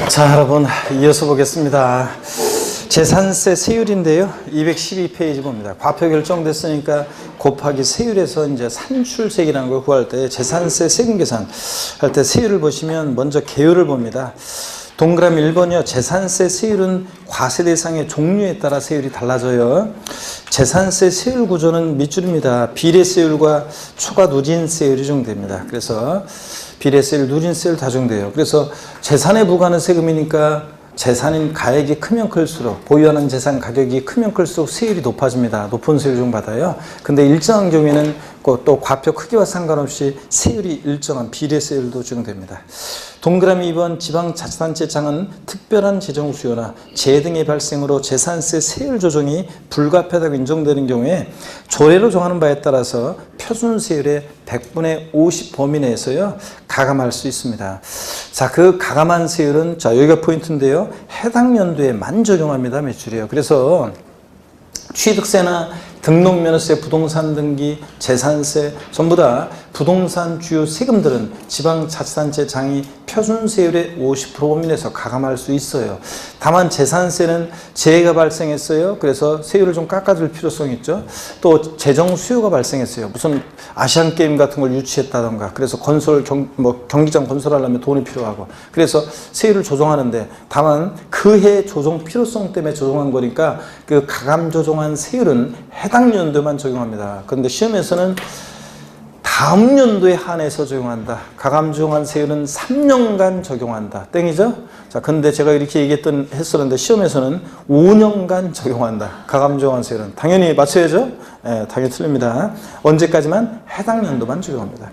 자, 여러분 이어서 보겠습니다. 재산세 세율인데요. 212페이지 봅니다. 과표 결정됐으니까 곱하기 세율에서 이제 산출세액이라는 걸 구할 때 재산세 세금 계산 할 때 세율을 보시면 먼저 개요를 봅니다. 동그라미 1번이요. 재산세 세율은 과세 대상의 종류에 따라 세율이 달라져요. 재산세 세율 구조는 밑줄입니다. 비례세율과 초과 누진세율이 적용됩니다. 그래서 비례세율, 누진세율 다 적용돼요. 그래서 재산에 부과하는 세금이니까 재산인 가액이 크면 클수록, 보유하는 재산 가격이 크면 클수록 세율이 높아집니다. 높은 세율 적용받아요. 근데 일정한 경우에는 또 과표 크기와 상관없이 세율이 일정한 비례세율도 적용됩니다. 동그라미 2번 지방자치단체장은 특별한 재정 수요나 재해 등의 발생으로 재산세 세율 조정이 불가피하다고 인정되는 경우에 조례로 정하는 바에 따라서 표준세율의 100분의 50 범위 내에서요 가감할 수 있습니다. 자, 그 가감한 세율은 자 여기가 포인트인데요. 해당 연도에만 적용합니다. 매출이요. 그래서 취득세나 등록면허세, 부동산 등기, 재산세 전부 다 부동산 주요 세금들은 지방자치단체장이 표준세율의 50% 범위 내에서 가감할 수 있어요. 다만 재산세는 재해가 발생했어요. 그래서 세율을 좀 깎아줄 필요성이 있죠. 또 재정 수요가 발생했어요. 무슨 아시안게임 같은 걸 유치했다던가 그래서 경기장 건설하려면 돈이 필요하고 그래서 세율을 조정하는데 다만 그 해 조정 필요성 때문에 조정한 거니까 그 가감 조정한 세율은 해당 연도만 적용합니다. 그런데 시험에서는 다음 연도에 한해서 적용한다. 가감 적용한 세율은 3년간 적용한다. 땡이죠? 자, 근데 제가 이렇게 했었는데 시험에서는 5년간 적용한다. 가감 적용한 세율은. 당연히 맞춰야죠? 네, 당연히 틀립니다. 언제까지만? 해당 연도만 적용합니다.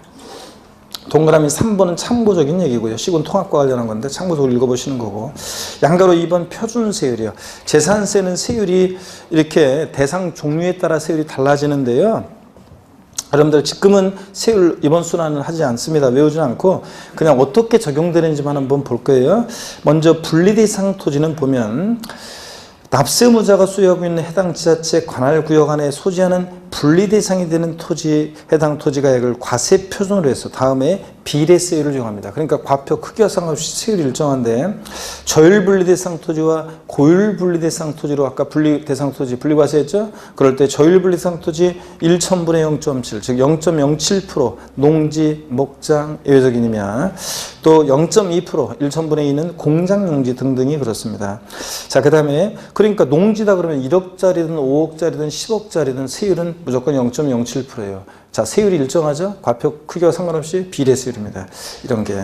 동그라미 3번은 참고적인 얘기고요. 시군 통합과 관련한 건데 참고적으로 읽어보시는 거고. 양가로 2번 표준세율이요. 재산세는 세율이 이렇게 대상 종류에 따라 세율이 달라지는데요. 여러분들 지금은 세율 이번 순환을 하지 않습니다. 외우지 않고 그냥 어떻게 적용되는지만 한번 볼 거예요. 먼저 분리대상 토지는 보면 납세 의무자가 소유하고 있는 해당 지자체 관할구역 안에 소지하는 분리대상이 되는 토지, 해당 토지가액을 과세 표준으로 해서 다음에 비례세율을 적용합니다. 그러니까 과표 크기와 상관없이 세율이 일정한데 저율분리대상 토지와 고율분리대상 토지로 아까 분리대상 토지 분리과세했죠? 그럴 때 저율분리대상 토지 1,000분의 0.7, 즉 0.07% 농지, 목장, 예외적인이면 또 0.2% 1,000분의 2는 공장용지 등등이 그렇습니다. 자, 그 다음에 그러니까 농지다 그러면 1억짜리든 5억짜리든 10억짜리든 세율은 무조건 0.07%예요. 자, 세율이 일정하죠? 과표 크기와 상관없이 비례세율입니다. 이런 게.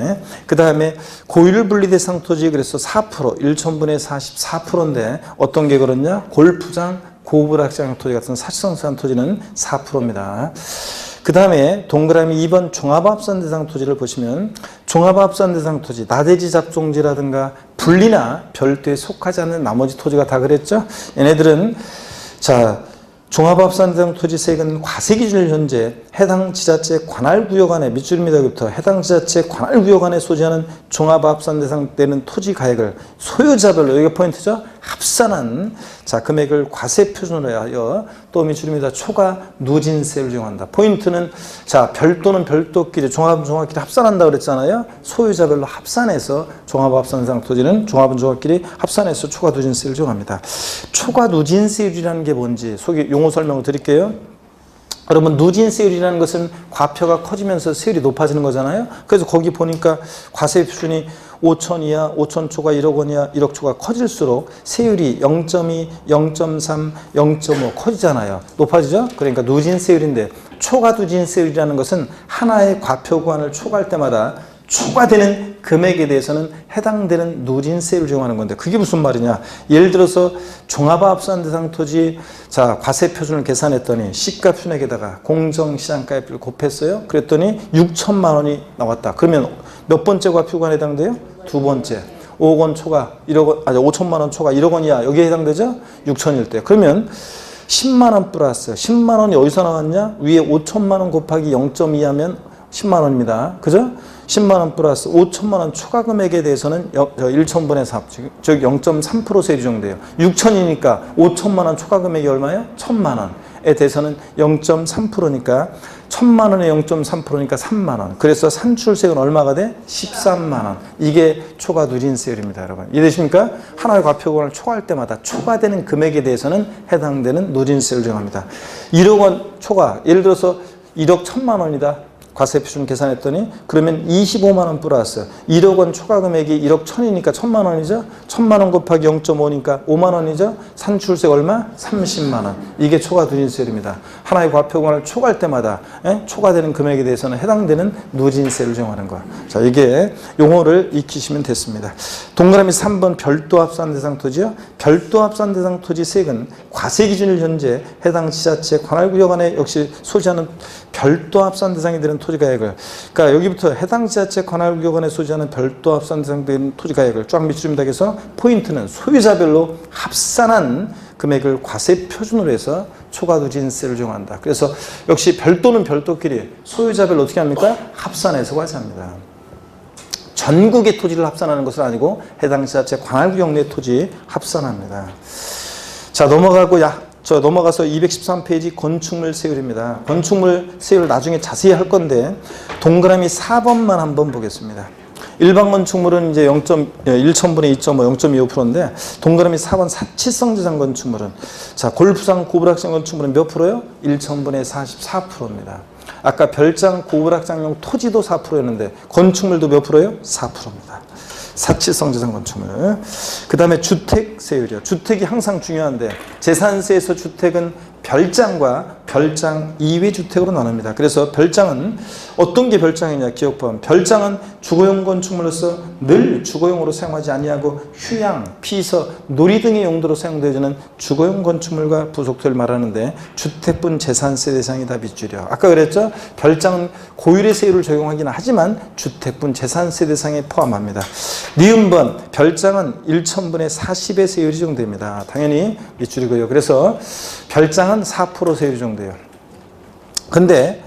그 다음에 고율 분리대상 토지 그래서 4%, 1,000분의 44%인데 어떤 게 그렇냐? 골프장, 고불악장 토지 같은 사치성사한 토지는 4%입니다. 그 다음에 동그라미 2번 종합합산대상 토지를 보시면 종합합산대상 토지, 나대지 잡종지라든가 분리나 별도에 속하지 않는 나머지 토지가 다 그랬죠? 얘네들은 자 종합합산대상 토지세액은 과세기준일 현재 해당 지자체 관할구역 안에 밑줄입니다부터 해당 지자체 관할구역 안에 소지하는 종합합산대상 되는 토지 가액을 소유자별로 여기가 포인트죠. 합산한 자 금액을 과세 표준으로 하여 또 밑줄입니다. 초과 누진세를 적용한다. 포인트는 자 별도는 별도끼리 종합은 종합끼리 합산한다 그랬잖아요. 소유자별로 합산해서 종합합산대상 토지는 종합은 종합끼리 합산해서 초과 누진세를 적용합니다. 초과 누진세율이라는 게 뭔지 용어 설명을 드릴게요. 여러분 누진세율이라는 것은 과표가 커지면서 세율이 높아지는 거잖아요. 그래서 거기 보니까 과세 표준이 5천 이하, 5천 초과 1억 원 이하, 1억 초과 커질수록 세율이 0.2, 0.3, 0.5 커지잖아요. 높아지죠? 그러니까 누진세율인데 초과 누진세율이라는 것은 하나의 과표 구간을 초과할 때마다 초과되는 금액에 대해서는 해당되는 누진세율을 적용하는 건데 그게 무슨 말이냐. 예를 들어서 종합합산대상 토지 자 과세 표준을 계산했더니 시가 표준액에다가 공정시장가액비를 곱했어요. 그랬더니 6천만 원이 나왔다. 그러면 몇 번째 과표구간에 해당돼요? 두 번째. 5억 원 초과 1억 원, 아니 5천만 원 초과 1억 원 이하 여기에 해당되죠? 6천일 때. 그러면 10만 원 플러스 10만 원이 어디서 나왔냐? 위에 5천만 원 곱하기 0.2 하면 10만 원입니다. 그죠? 10만 원 플러스 5천만 원 초과 금액에 대해서는 1,000분의 4, 즉 0.3% 세율이 적용돼요. 6천이니까 5천만 원 초과 금액이 얼마예요? 1,000만 원. 원에 대해서는 0.3%니까 1000만 원에 0.3%니까 3만 원. 그래서 산출세액은 얼마가 돼? 13만 원. 이게 초과 누진세율입니다, 여러분. 이해되십니까? 하나의 과표금을 초과할 때마다 초과되는 금액에 대해서는 해당되는 누진세율을 정합니다. 1억 원 초과, 예를 들어서 1억 1000만 원이다. 과세표준 계산했더니 그러면 25만 원 플러스 1억 원 초과 금액이 1억 1000이니까 1000만 원이죠. 1000만 원 곱하기 0.5니까 5만 원이죠. 산출세 얼마? 30만 원. 이게 초과 누진세율입니다. 하나의 과표금을 초과할 때마다 초과되는 금액에 대해서는 해당되는 누진세를 정하는 거. 자, 이게 용어를 익히시면 됐습니다. 동그라미 3번 별도 합산 대상 토지요. 별도 합산 대상 토지 세액은 과세 기준일 현재 해당 지자체 관할구역 안에 역시 소지하는 별도 합산 대상이 되는 토지가액을, 그러니까 여기부터 해당 지자체 관할구역 안에 소지하는 별도 합산 대상되는 토지가액을 쫙 밑줄입니다. 그래서 포인트는 소유자별로 합산한 금액을 과세 표준으로 해서 초과 누진세를 정한다. 그래서 역시 별도는 별도끼리 소유자별로 어떻게 합니까? 합산해서 과세합니다. 전국의 토지를 합산하는 것은 아니고 해당 지자체 관할구역 내 토지 합산합니다. 자, 넘어가서 213페이지 건축물 세율입니다. 건축물 세율 나중에 자세히 할 건데 동그라미 4번만 한번 보겠습니다. 일반 건축물은 이제 1천분의 2.5, 0.25%인데 동그라미 4번 사치성 재산 건축물은, 자, 골프장 고불악장 건축물은 몇 프로요? 1천분의 44%입니다. 아까 별장 고불악장용 토지도 4%였는데 건축물도 몇 프로예요? 4%입니다. 사치성 재산 건축물. 그 다음에 주택세율이요. 주택이 항상 중요한데 재산세에서 주택은 별장과 별장 이외 주택으로 나눕니다. 그래서 별장은 어떤 게 별장이냐, 기억법. 별장은 주거용 건축물로서 늘 주거용으로 사용하지 아니하고 휴양, 피서, 놀이 등의 용도로 사용되어지는 주거용 건축물과 부속토지를 말하는데 주택분 재산세 대상이다 밑줄이요. 아까 그랬죠? 별장은 고율의 세율을 적용하기는 하지만 주택분 재산세 대상에 포함합니다. 니은번 별장은 1천분의 40의 세율이 적용됩니다. 당연히 밑줄이고요. 그래서 별장은 4% 세율이 적용돼요. 근데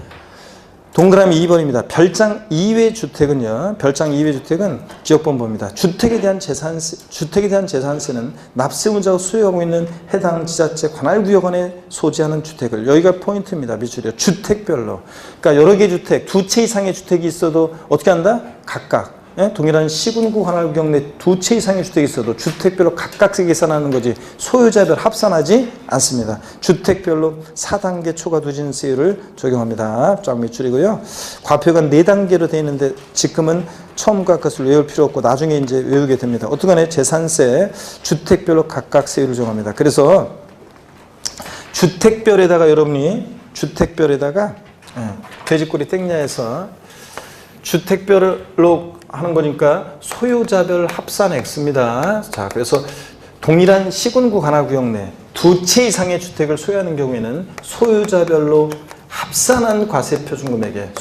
동그라미 2번입니다. 별장 이외 주택은요. 별장 이외 주택은 기억번 봅니다. 주택에 대한 재산세는 납세운자가 소유하고 있는 해당 지자체 관할구역 안에 소지하는 주택을, 여기가 포인트입니다. 밑줄이요. 주택별로. 그러니까 여러 개 주택, 두 채 이상의 주택이 있어도 어떻게 한다? 각각. 동일한 시군구 관할구역 내 두 채 이상의 주택이 있어도 주택별로 각각 계산하는 거지 소유자별 합산하지 않습니다. 주택별로 4단계 초과 누진세율을 적용합니다. 쫙 밑줄이고요. 과표가 4단계로 되어 있는데 지금은 처음과 끝을 외울 필요 없고 나중에 이제 외우게 됩니다. 어떡하네? 재산세 주택별로 각각 세율을 적용합니다. 그래서 주택별에다가 여러분이 주택별에다가 돼지꼬리 땡냐에서 주택별로 하는 거니까 소유자별 합산 X입니다. 자, 그래서 동일한 시군구 관할구역 내 두 채 이상의 주택을 소유하는 경우에는 소유자별로 합산한 과세표준금액에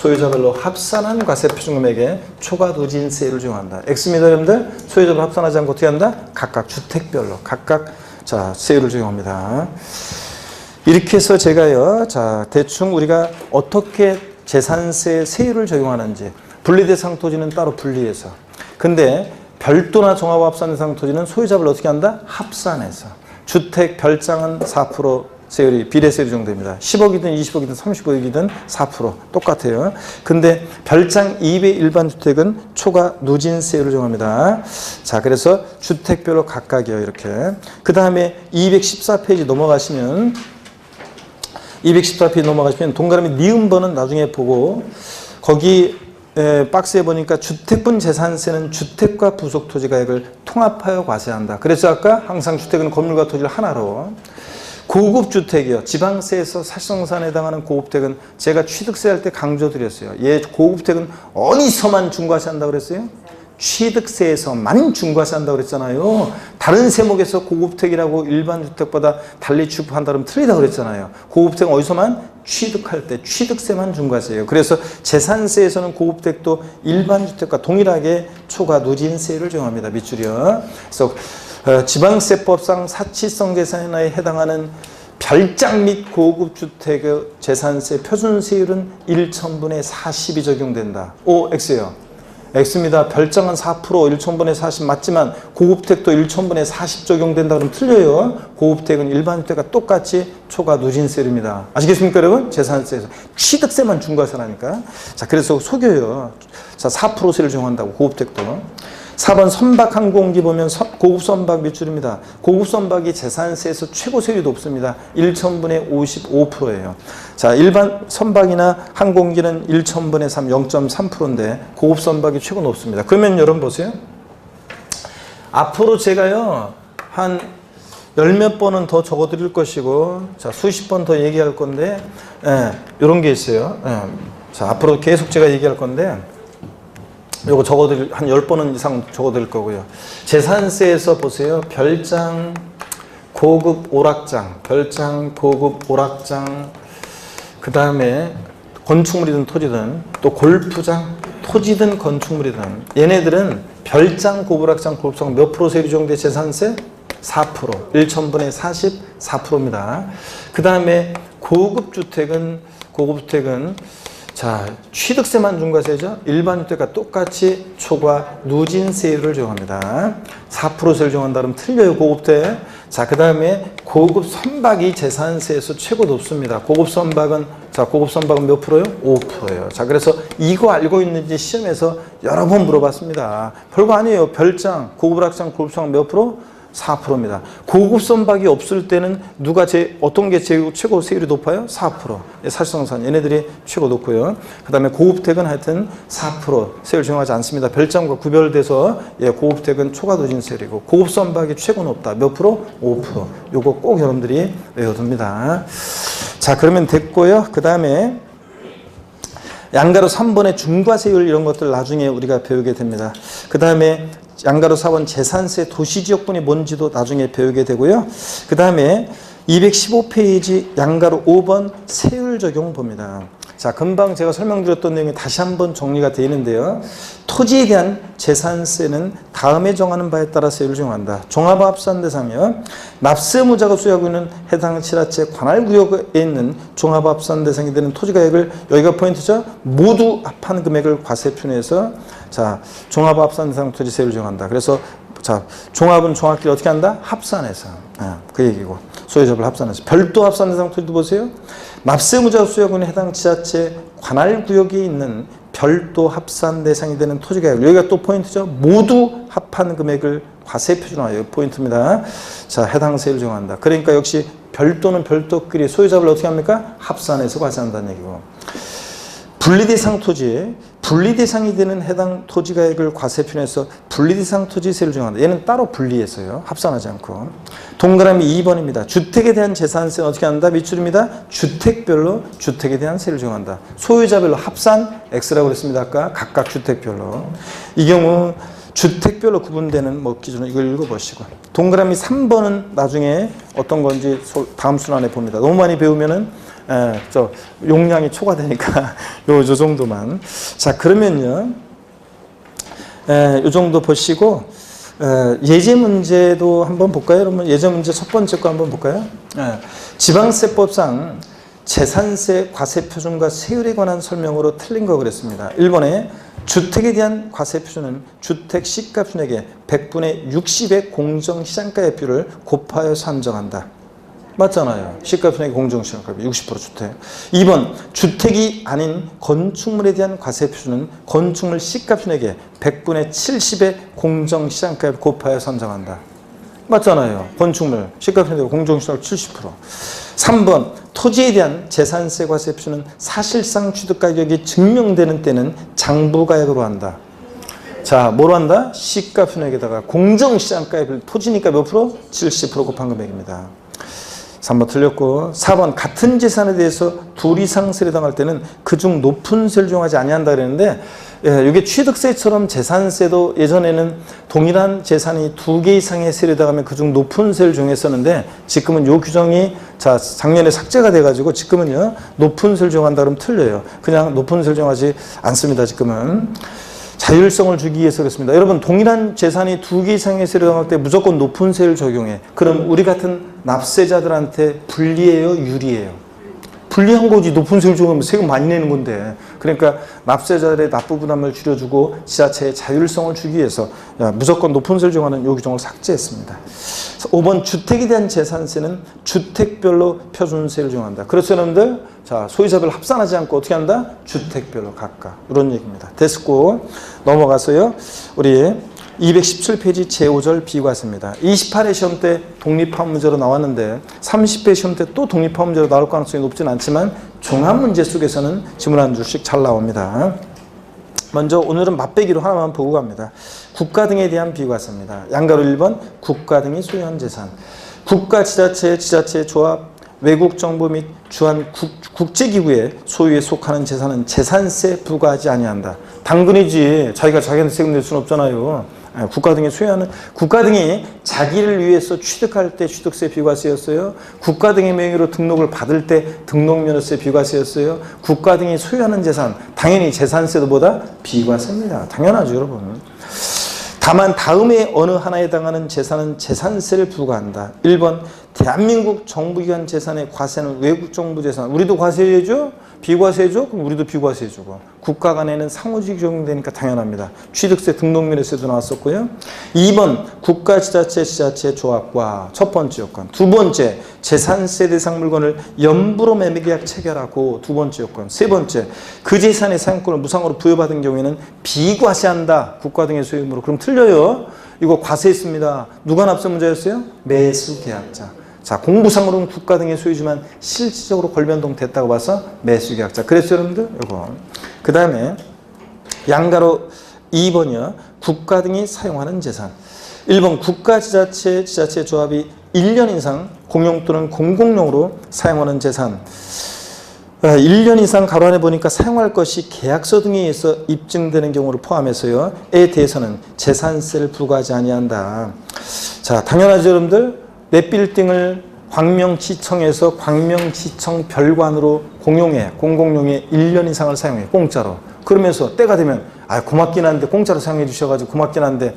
초과 누진세율을 적용한다. X입니다, 여러분들. 소유자별로 합산하지 않고 어떻게 한다? 각각 주택별로 각각 자 세율을 적용합니다. 이렇게 해서 제가요, 자 대충 우리가 어떻게 재산세 세율을 적용하는지, 분리대상 토지는 따로 분리해서, 근데 별도나 종합합산 대상 토지는 소유자별로 어떻게 한다? 합산해서. 주택 별장은 4% 세율이 비례세율이 적용됩니다. 10억이든 20억이든 30억이든 4% 똑같아요. 근데 별장 이외 일반 주택은 초과 누진세율을 적용합니다. 자, 그래서 주택별로 각각이요, 이렇게. 그 다음에 214페이지 넘어가시면 동그라미 니은번은 나중에 보고, 거기 박스에 보니까 주택분 재산세는 주택과 부속토지가액을 통합하여 과세한다. 그래서 아까 항상 주택은 건물과 토지를 하나로, 고급주택이요. 지방세에서 사실상산에 해당하는 고급택은 제가 취득세 할 때 강조드렸어요. 고급택은 어디서만 중과세한다고 그랬어요? 취득세에서만 중과세한다고 그랬잖아요. 다른 세목에서 고급택이라고 일반 주택보다 달리 취급한다 그러면 틀리다고 그랬잖아요. 고급택은 어디서만? 취득할 때 취득세만 중과세예요. 그래서 재산세에서는 고급택도 일반 주택과 동일하게 초과 누진세율을 적용합니다. 밑줄이요. 그래서 지방세법상 사치성 재산에 해당하는 별장 및 고급주택의 재산세 표준세율은 1천분의 40이 적용된다. O, X예요. X입니다. 별장은 4%, 1,000분의 40 맞지만 고급택도 1,000분의 40 적용된다 그러면 틀려요. 고급택은 일반주택과 똑같이 초과 누진세율입니다. 아시겠습니까, 여러분? 재산세에서 취득세만 중과세라니까. 자, 그래서 속여요. 자, 4%세를 적용한다고 고급택도. 4번 선박 항공기 보면 고급 선박 몇 줄입니다. 고급 선박이 재산세에서 최고 세율이 높습니다. 1,000분의 55%예요. 자, 일반 선박이나 항공기는 1,000분의 3, 0.3%인데 고급 선박이 최고 높습니다. 그러면 여러분 보세요. 앞으로 제가요, 한 열 몇 번은 더 적어 드릴 것이고, 자, 수십 번 더 얘기할 건데, 이런 게 있어요. 자, 앞으로 계속 제가 얘기할 건데, 요거 적어드릴, 한 10번은 이상 적어드릴 거고요. 재산세에서 보세요. 별장, 고급 오락장, 별장, 고급 오락장, 그 다음에 건축물이든 토지든, 또 골프장, 토지든 건축물이든, 얘네들은 별장, 고급 오락장, 골프장 몇 프로 세율이 적용돼? 재산세? 4%. 1,000분의 44%입니다. 그 다음에 고급주택은, 자, 취득세만 중과세죠. 일반주택과 똑같이 초과 누진세율을 적용합니다. 4%세를 적용한다 그러면 틀려요, 고급택. 자, 그 다음에 고급 선박이 재산세에서 최고 높습니다. 고급 선박은 몇 프로요? 5%예요. 자, 그래서 이거 알고 있는지 시험에서 여러 번 물어봤습니다. 별거 아니에요. 별장, 고급 오락장, 골프장 몇 프로? 4%입니다. 고급 선박이 없을 때는 어떤 게 최고 세율이 높아요? 4%. 사실상선 얘네들이 최고 높고요. 그 다음에 고급택은 하여튼 4% 세율 적용하지 않습니다. 별장과 구별돼서 고급택은 초과 누진 세율이고 고급 선박이 최고 높다. 몇 프로? 5%. 요거 꼭 여러분들이 외워둡니다. 자, 그러면 됐고요. 그 다음에 양가로 3번의 중과세율 이런 것들 나중에 우리가 배우게 됩니다. 그 다음에 양가로 4번 재산세 도시지역분이 뭔지도 나중에 배우게 되고요. 그 다음에 215페이지 양가로 5번 세율 적용 봅니다. 자, 금방 제가 설명드렸던 내용이 다시 한번 정리가 되어 있는데요. 토지에 대한 재산세는 다음에 정하는 바에 따라 세율을 적용한다. 종합합산 대상이요. 납세의무자가 소유하고 있는 해당 칠하체 관할구역에 있는 종합합산 대상이 되는 토지가액을, 여기가 포인트죠. 모두 합한 금액을 과세표내서, 자, 종합합산 대상 토지 세율을 적용한다. 그래서 자, 종합은 종합끼리 어떻게 한다? 합산해서. 그 얘기고. 소유자별 합산해서. 별도 합산 대상 토지도 보세요. 납세의무자가 소유하고 있는 해당 지자체 관할구역이 있는 별도 합산 대상이 되는 토지가액. 여기가 또 포인트죠. 모두 합한 금액을 과세 표준화해요. 포인트입니다. 자, 해당 세율을 정한다. 그러니까 역시 별도는 별도끼리 소유자별 어떻게 합니까? 합산해서 과세한다는 얘기고. 분리대상 토지, 분리대상이 되는 해당 토지가액을 과세표현해서 분리대상 토지세를 정한다. 얘는 따로 분리해서요. 합산하지 않고. 동그라미 2번입니다. 주택에 대한 재산세는 어떻게 한다? 밑줄입니다. 주택별로 주택에 대한 세를 정한다. 소유자별로 합산 X라고 그랬습니다. 아까 각각 주택별로. 이 경우 주택별로 구분되는 기준으로 이걸 읽어보시고. 동그라미 3번은 나중에 어떤 건지 다음 순환에 봅니다. 너무 많이 배우면은 용량이 초과되니까 요 정도만. 자, 그러면요, 요 정도 보시고 예제 문제도 한번 볼까요? 여러분, 예제 문제 첫 번째 거 한번 볼까요? 지방세법상 재산세 과세표준과 세율에 관한 설명으로 틀린 거 그랬습니다. 1번에 주택에 대한 과세표준은 주택 시가순액의 100분의 60의 공정시장가액비율을 곱하여서 한정한다. 맞잖아요. 시가순액 공정시장가액비 60% 주택. 2번 주택이 아닌 건축물에 대한 과세표준은 건축물 시가순액의 100분의 70의 공정시장가액 곱하여서 산정한다. 맞잖아요. 건축물 시가순액 공정시장가액 70%. 3번 토지에 대한 재산세 과세표준은 사실상 취득가격이 증명되는 때는 장부가액으로 한다. 자, 뭐로 한다? 시가순액에다가 공정시장가액을 토지니까 몇 프로? 70% 곱한 금액입니다. 3번 틀렸고. 4번 같은 재산에 대해서 둘 이상 세를 당할 때는 그중 높은 세를 적용하지 아니한다 그랬는데, 이게 취득세처럼 재산세도 예전에는 동일한 재산이 2개 이상의 세를 당하면 그중 높은 세를 적용했었는데, 지금은 요 규정이 작년에 삭제가 돼가지고 지금은요 높은 세를 적용한다 그러면 틀려요. 그냥 높은 세를 적용하지 않습니다. 지금은 자율성을 주기 위해서 그렇습니다. 여러분, 동일한 재산이 2개 이상의 세를 당할 때 무조건 높은 세를 적용해. 그럼 우리 같은 납세자들한테 불리해요, 유리해요? 불리한 거지. 높은 세율 적용하면 세금 많이 내는 건데. 그러니까 납세자들의 납부 부담을 줄여주고 지자체의 자율성을 주기 위해서 무조건 높은 세율 적용하는 요 규정을 삭제했습니다. 5번 주택에 대한 재산세는 주택별로 표준세를 적용한다. 그래서 여러분들 자 소유자별 합산하지 않고 어떻게 한다? 주택별로 각각 이런 얘기입니다. 됐고 넘어가서요. 우리 217페이지 제5절 비과세입니다. 28회 시험 때 독립학 문제로 나왔는데 30회 시험 때 또 독립학 문제로 나올 가능성이 높진 않지만 종합 문제 속에서는 지문 한 줄씩 잘 나옵니다. 먼저 오늘은 맛배기로 하나만 보고 갑니다. 국가 등에 대한 비과세입니다. 양가로 1번 국가 등이 소유한 재산. 국가, 지자체, 조합, 외국 정부 및 주한 국제기구의 소유에 속하는 재산은 재산세 부과하지 아니한다. 당근이지 자기가 자기한테 세금 낼 수는 없잖아요. 국가 등이 소유하는 국가 등이 자기를 위해서 취득할 때 취득세 비과세였어요. 국가 등의 명의로 등록을 받을 때 등록면허세 비과세였어요. 국가 등이 소유하는 재산 당연히 재산세도 보다 비과세입니다. 당연하죠, 여러분. 다만 다음에 어느 하나에 해당하는 재산은 재산세를 부과한다. 1번 대한민국 정부기관 재산의 과세는 외국 정부 재산. 우리도 과세해줘? 비과세해줘? 그럼 우리도 비과세해주고. 국가 간에는 상호주의 적용되니까 당연합니다. 취득세, 등록면허세도 나왔었고요. 2번 국가, 지자체, 조합과 첫 번째 요건. 두 번째 재산세 대상 물건을 연부로 매매계약 체결하고 두 번째 요건. 세 번째 그 재산의 사용권을 무상으로 부여받은 경우에는 비과세한다. 국가 등의 소유물로. 그럼 틀려요. 이거 과세했습니다. 누가 납세 문제였어요? 매수계약자. 자, 공부상으로는 국가 등의 소유지만 실질적으로 권리변동 됐다고 봐서 매수계약자. 그래서 여러분들 이거. 그 다음에 양가로 2번이요. 국가 등이 사용하는 재산. 1번 국가, 지자체, 조합이 1년 이상 공용 또는 공공용으로 사용하는 재산. 1년 이상 가로 안에 보니까 사용할 것이 계약서 등에 의해서 입증되는 경우를 포함해서요. 에 대해서는 재산세를 부과하지 아니한다. 자, 당연하죠, 여러분들. 내 빌딩을 광명지청에서 광명지청 별관으로 공용해, 공공용에 1년 이상을 사용해, 공짜로. 그러면서 때가 되면 고맙긴 한데 공짜로 사용해 주셔가지고 고맙긴 한데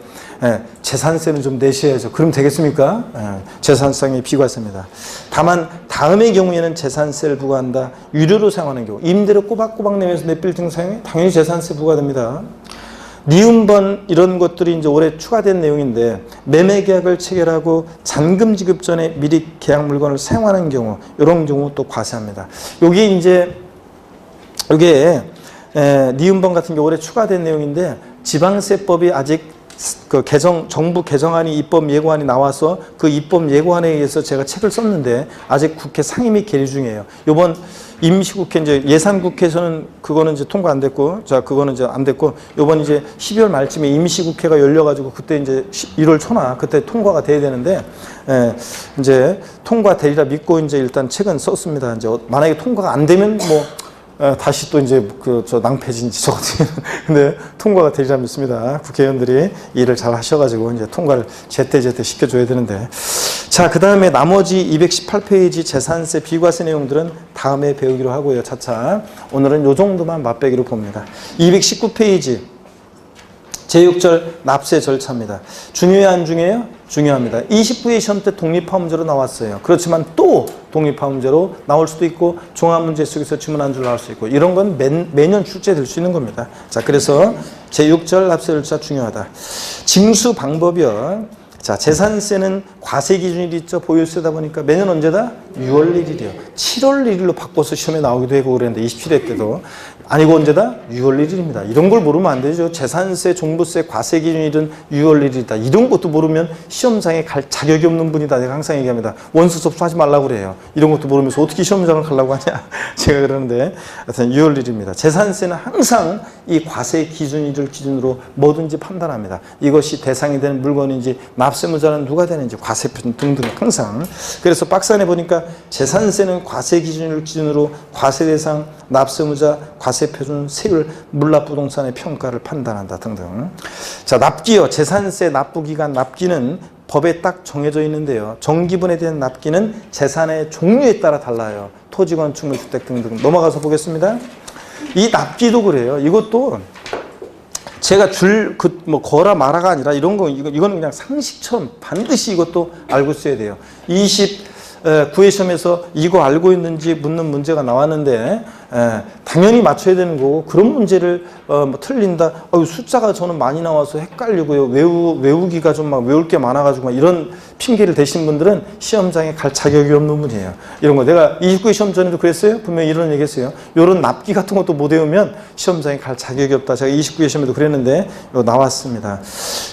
재산세는 좀 내셔야죠. 그럼 되겠습니까? 재산상의 비과세입니다. 다만 다음의 경우에는 재산세를 부과한다. 유료로 사용하는 경우. 임대료 꼬박꼬박 내면서 내 빌딩 사용해 당연히 재산세 부과됩니다. 니은번 이런 것들이 이제 올해 추가된 내용인데 매매 계약을 체결하고 잔금 지급 전에 미리 계약 물건을 사용하는 경우 이런 경우 또 과세합니다. 여기 이제 이게 니은번 같은 경우 올해 추가된 내용인데 지방세법이 아직 그 정부 개정안이 입법 예고안이 나와서 그 입법 예고안에 의해서 제가 책을 썼는데 아직 국회 상임 및 계류 중이에요. 이번 임시국회 이제 예산국회에서는 그거는 이제 통과 안 됐고, 자 그거는 이제 안 됐고, 이번 이제 12월 말쯤에 임시국회가 열려가지고 그때 이제 1월 초나 그때 통과가 돼야 되는데 이제 통과되리라 믿고 이제 일단 책은 썼습니다. 이제 만약에 통과가 안 되면 뭐 다시 또 이제 낭패진지 저 같은 근데 통과가 되리라 믿습니다. 국회의원들이 일을 잘 하셔가지고 이제 통과를 제때 시켜줘야 되는데. 자, 그 다음에 나머지 218페이지 재산세 비과세 내용들은 다음에 배우기로 하고요. 차차. 오늘은 요 정도만 맛배기로 봅니다. 219페이지 제6절 납세 절차입니다. 중요해요, 안 중요해요? 중요합니다. 29회 시험 때 독립학 문제로 나왔어요. 그렇지만 또 독립학 문제로 나올 수도 있고 종합 문제 속에서 지문 한 줄 나올 수 있고 이런 건 매년 출제될 수 있는 겁니다. 자, 그래서 제6절 납세 절차 중요하다. 징수 방법이요. 자, 재산세는 과세 기준일이 있죠. 보유세다 보니까 매년 언제다? 6월 1일이요. 7월 1일로 바꿔서 시험에 나오기도 하고 그랬는데 27회 때도. 아니고 언제다? 6월 1일입니다. 이런 걸 모르면 안 되죠. 재산세, 종부세, 과세 기준일은 6월 1일이다. 이런 것도 모르면 시험장에 갈 자격이 없는 분이다. 내가 항상 얘기합니다. 원수 접수 하지 말라고 그래요. 이런 것도 모르면서 어떻게 시험장을 가려고 하냐. 제가 그러는데 하여튼 6월 1일입니다. 재산세는 항상 이 과세 기준일을 기준으로 뭐든지 판단합니다. 이것이 대상이 되는 물건인지 납세무자는 누가 되는지 과세표준 등등 항상. 그래서 박스 안에 보니까 재산세는 과세 기준을 기준으로 과세 대상, 납세무자, 과세표준, 세율, 물납부동산의 평가를 판단한다 등등. 자, 납기요. 재산세 납부기간 납기는 법에 딱 정해져 있는데요. 정기분에 대한 납기는 재산의 종류에 따라 달라요. 토지, 건축물, 주택 등등. 넘어가서 보겠습니다. 이 납기도 그래요. 이것도 제가 거라 마라가 아니라 이런 거, 이거는 그냥 상식처럼 반드시 이것도 알고 써야 돼요. 구회 시험에서 이거 알고 있는지 묻는 문제가 나왔는데 당연히 맞춰야 되는 거고, 그런 문제를 뭐 틀린다, 숫자가 저는 많이 나와서 헷갈리고요, 외우기가 좀 막 외울 게 많아가지고 막 이런 핑계를 대신 분들은 시험장에 갈 자격이 없는 분이에요. 이런 거 내가 29회 시험 전에도 그랬어요. 분명히 이런 얘기 했어요. 이런 납기 같은 것도 못 외우면 시험장에 갈 자격이 없다. 제가 29회 시험에도 그랬는데 이거 나왔습니다.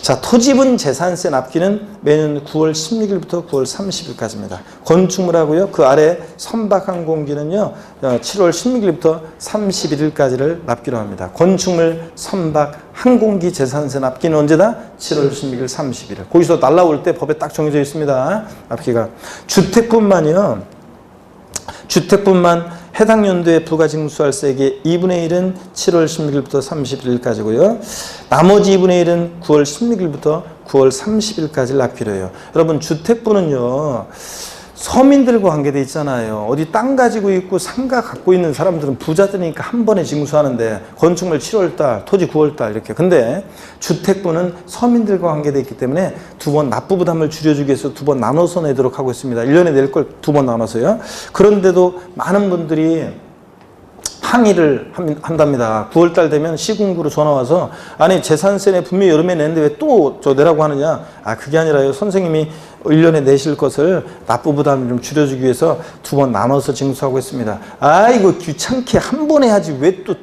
자, 토지분 재산세 납기는 매년 9월 16일부터 9월 30일까지입니다. 건축물하고요, 그 아래 선박항공기는요 7월 16일부터 31일까지를 납기로 합니다. 건축물, 선박, 항공기 재산세 납기는 언제다? 7월 16일, 30일. 거기서 날라올 때 법에 딱 정해져 있습니다. 납기가. 주택분만이요. 주택분만 해당 연도에 부가징수할세액의 2분의 1은 7월 16일부터 31일까지고요. 나머지 2분의 1은 9월 16일부터 9월 30일까지 납기로 해요. 여러분, 주택분은요, 서민들과 관계돼 있잖아요. 어디 땅 가지고 있고 상가 갖고 있는 사람들은 부자들이니까 한 번에 징수하는데, 건축물 7월달, 토지 9월달 이렇게. 근데 주택분은 서민들과 관계돼 있기 때문에 두 번 납부부담을 줄여주기 위해서 두 번 나눠서 내도록 하고 있습니다. 1년에 낼 걸 두 번 나눠서요. 그런데도 많은 분들이 항의를 한답니다. 9월달 되면 시군구로 전화와서, 아니 재산세는 분명히 여름에 내는데 왜 또 저 내라고 하느냐. 그게 아니라요, 선생님이 1년에 내실 것을 납부부담을 좀 줄여주기 위해서 두 번 나눠서 징수하고 있습니다. 이거 귀찮게 한 번에 하지 왜 또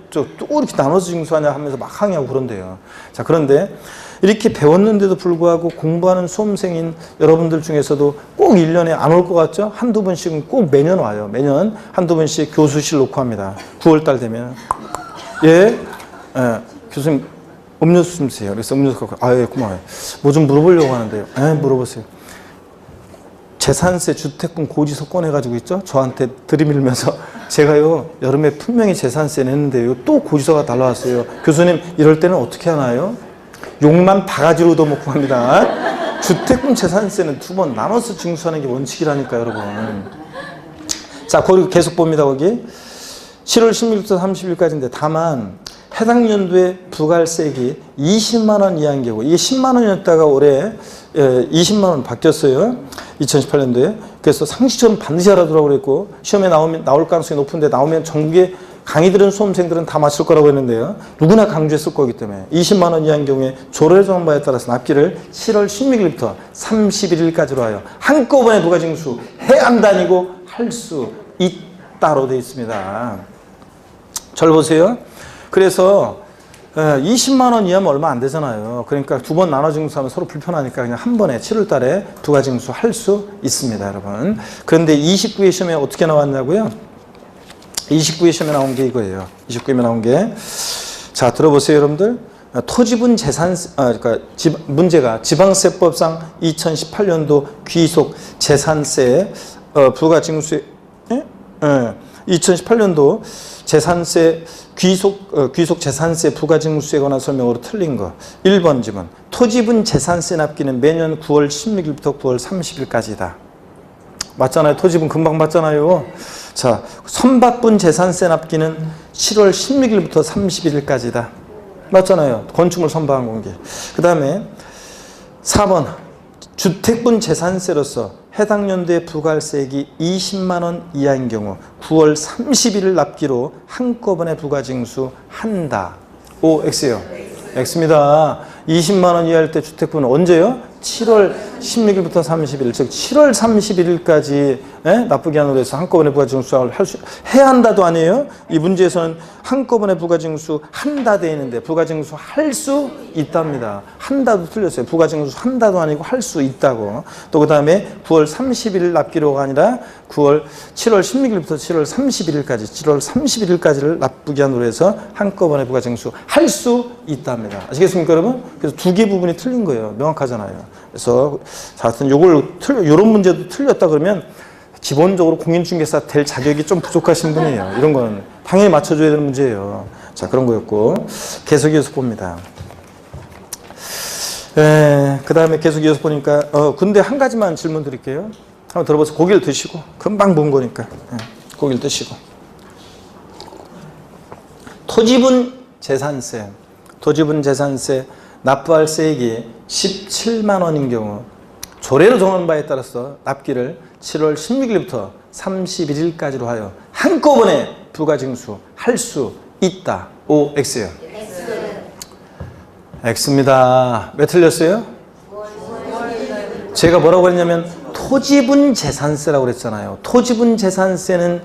이렇게 나눠서 징수하냐 하면서 막 항의하고 그런데요. 자, 그런데 이렇게 배웠는데도 불구하고 공부하는 수험생인 여러분들 중에서도 꼭 1년에 안 올 것 같죠? 한두 번씩은 꼭 매년 와요. 매년 한두 번씩 교수실 놓고 합니다. 9월달 되면. 교수님 음료수 좀 주세요. 그래서 음료수 갖고, 고마워요. 뭐 좀 물어보려고 하는데요. 물어보세요. 재산세 주택분 고지서 꺼내가지고 있죠? 저한테 들이밀면서, 제가요 여름에 분명히 재산세 냈는데요 또 고지서가 날라왔어요. 교수님 이럴 때는 어떻게 하나요? 욕만 바가지로 얻어먹고 합니다. 주택분 재산세는 두 번 나눠서 징수하는 게 원칙이라니까, 여러분. 자, 거기 계속 봅니다. 거기 7월 16일부터 30일까지인데, 다만 해당 연도에 부가세액이 20만 원 이하인 경우, 이게 10만 원이었다가 올해 20만 원 바뀌었어요. 2018년도에. 그래서 상식처럼 반드시 알아두라고 그랬고, 시험에 나올 가능성이 높은데, 나오면 전국에 강의 들은 수험생들은 다 맞출 거라고 했는데요. 누구나 강조했을 거기 때문에 20만 원 이하인 경우에 조례 정바에 따라서 납기를 7월 16일부터 31일까지로 하여 한꺼번에 부가징수 해야 한다니고 할 수 있다로 되어 있습니다. 잘 보세요. 그래서 20만 원 이하면 얼마 안 되잖아요. 그러니까 두 번 나눠 징수하면 서로 불편하니까 그냥 한 번에 7월 달에 부가징수 할 수 있습니다, 여러분. 그런데 29회 시험에 어떻게 나왔냐고요? 29회 시험에 나온 게 이거예요. 29회에 나온 게. 자, 들어보세요, 여러분들. 토지분 재산세, 그러니까 문제가 지방세법상 2018년도 귀속 재산세, 부가징수, 2018년도 재산세, 귀속 재산세 부가징수에 관한 설명으로 틀린 거. 1번 지문. 토지분 재산세 납기는 매년 9월 16일부터 9월 30일까지다. 맞잖아요. 토지분 금방 맞잖아요. 자, 선박분 재산세 납기는 7월 16일부터 31일까지다. 맞잖아요. 건축물 선박항공기. 그 다음에 4번 주택분 재산세로서 해당 연도에 부가세액이 20만 원 이하인 경우 9월 30일 납기로 한꺼번에 부가징수한다. O, X요. X입니다. 20만 원 이하일 때 주택분은 언제요? 7월 16일부터 30일, 즉 7월 31일까지 납부기한으로 해서 한꺼번에 부가징수를 해야 한다도 아니에요. 이 문제에서는 한꺼번에 부가징수 한다 돼 있는데 부가징수 할 수 있답니다. 한다도 틀렸어요. 부가징수 한다도 아니고 할 수 있다고. 또 그 다음에 9월 30일 납기로가 아니라 7월 16일부터 7월 31일까지, 7월 31일까지를 납부기한으로 해서 한꺼번에 부가징수 할 수 있답니다. 아시겠습니까, 여러분? 그래서 두 개 부분이 틀린 거예요. 명확하잖아요. 그래서 하여튼 요런 문제도 틀렸다 그러면 기본적으로 공인중개사 될 자격이 좀 부족하신 분이에요. 이런 거는 당연히 맞춰줘야 되는 문제예요. 자, 그런 거였고, 계속 이어서 봅니다. 그 다음에 계속 이어서 보니까 근데 한 가지만 질문 드릴게요. 한번 들어보세요. 고기를 드시고, 금방 본 거니까 고기를 드시고. 토지분 재산세 납부할 세액이 17만 원인 경우 조례로 정하는 바에 따라서 납기를 7월 16일부터 31일까지로 하여 한꺼번에 부가징수할 수 있다. O, X요. X입니다. 왜 틀렸어요? 제가 뭐라고 했냐면 토지분 재산세라고 그랬잖아요. 토지분 재산세는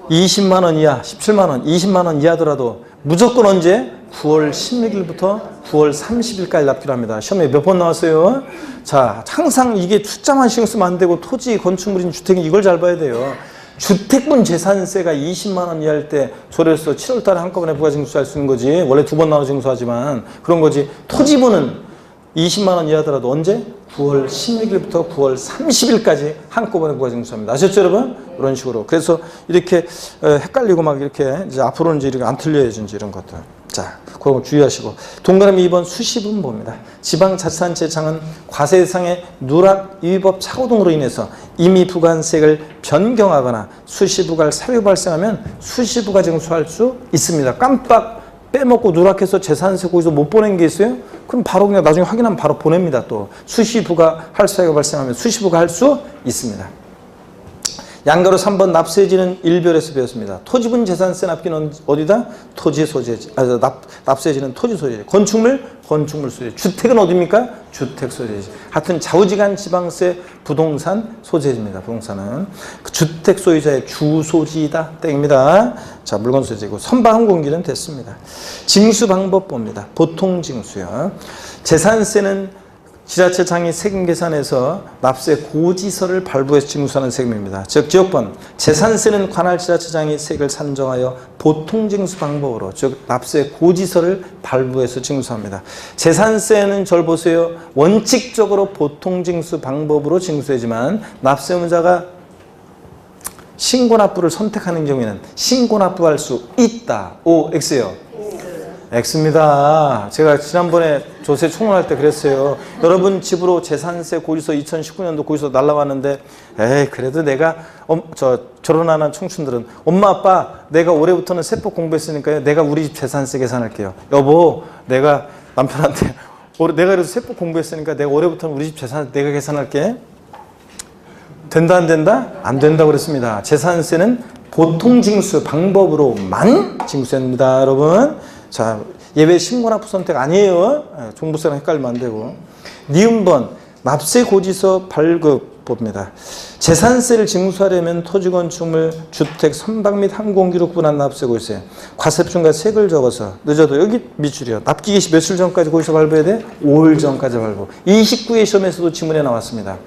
20만 원 이하, 17만 원, 20만 원 이하더라도 무조건 언제? 9월 16일부터 9월 30일까지 납기로 합니다. 시험에 몇 번 나왔어요? 자, 항상 이게 숫자만 신경 쓰면 안 되고 토지, 건축물인 주택이 이걸 잘 봐야 돼요. 주택분 재산세가 20만 원 이하일 때 조례로서 7월 달에 한꺼번에 부가징수할 수 있는 거지. 원래 두 번 나눠 징수하지만 그런 거지. 토지분은 20만 원 이하더라도 언제? 9월 16일부터 9월 30일까지 한꺼번에 부가징수합니다. 아셨죠, 여러분? 이런 식으로. 그래서 이렇게 헷갈리고 막 이렇게 이제 앞으로는 이제 이렇게 안 틀려야지 이제 이런 것들. 자, 그런 거 주의하시고. 동그라미 2번 수시분보입니다. 지방자치단체장은 과세 대상의 누락, 위법, 착오 등으로 인해서 임의 부과세액을 변경하거나 수시부과를 사유 발생하면 수시부가 징수할 수 있습니다. 깜빡 빼먹고 누락해서 재산세 거기서 못 보낸 게 있어요? 그럼 바로 그냥 나중에 확인하면 바로 보냅니다. 또 수시부가 할 사유가 발생하면 수시부가 할 수 있습니다. 양가로 3번 납세지는 일별에서 배웠습니다. 토지분 재산세 납기는 어디다? 토지 소재지. 납세지는 토지 소재지. 건축물 소재지. 주택은 어디입니까? 주택 소재지. 하여튼 좌우지간 지방세 부동산 소재지입니다. 부동산은 그 주택 소유자의 주소지이다. 땡입니다. 자, 물건 소재고 선박 항공기는 됐습니다. 징수 방법 봅니다. 보통 징수요. 재산세는 지자체장이 세금 계산해서 납세 고지서를 발부해서 징수하는 세금입니다. 즉 지역번 재산세는 관할 지자체장이 세액을 산정하여 보통징수 방법으로 즉 납세 고지서를 발부해서 징수합니다. 재산세는 절 보세요. 원칙적으로 보통징수 방법으로 징수하지만 납세의무자가 신고납부를 선택하는 경우에는 신고납부할 수 있다. O, X요. X입니다. 제가 지난번에 조세 총론할 때 그랬어요. 여러분 집으로 재산세 고지서 2019년도 고지서 날라왔는데 에이 그래도 내가 결혼하는 청춘들은 엄마 아빠 내가 올해부터는 세법 공부했으니까요. 내가 우리 집 재산세 계산할게요. 여보 내가 남편한테 내가 그래도 세법 공부했으니까 내가 올해부터는 우리 집 재산 내가 계산할게. 된다 안 된다? 안 된다고 그랬습니다. 재산세는 보통징수 방법으로만 징수합니다. 여러분. 자, 예외 신고납부 선택 아니에요. 종부세랑 헷갈리면 안 되고. 니은번 납세 고지서 발급 봅니다. 재산세를 징수하려면 토지 건축물, 주택, 선박 및 항공기로 구분한 납세 고지서에 과세표준과 세액을 적어서 늦어도 여기 밑줄이요. 납기 개시 며칠 전까지 고지서 발부해야 돼? 5일 전까지 발부. 29회 시험에서도 지문에 나왔습니다.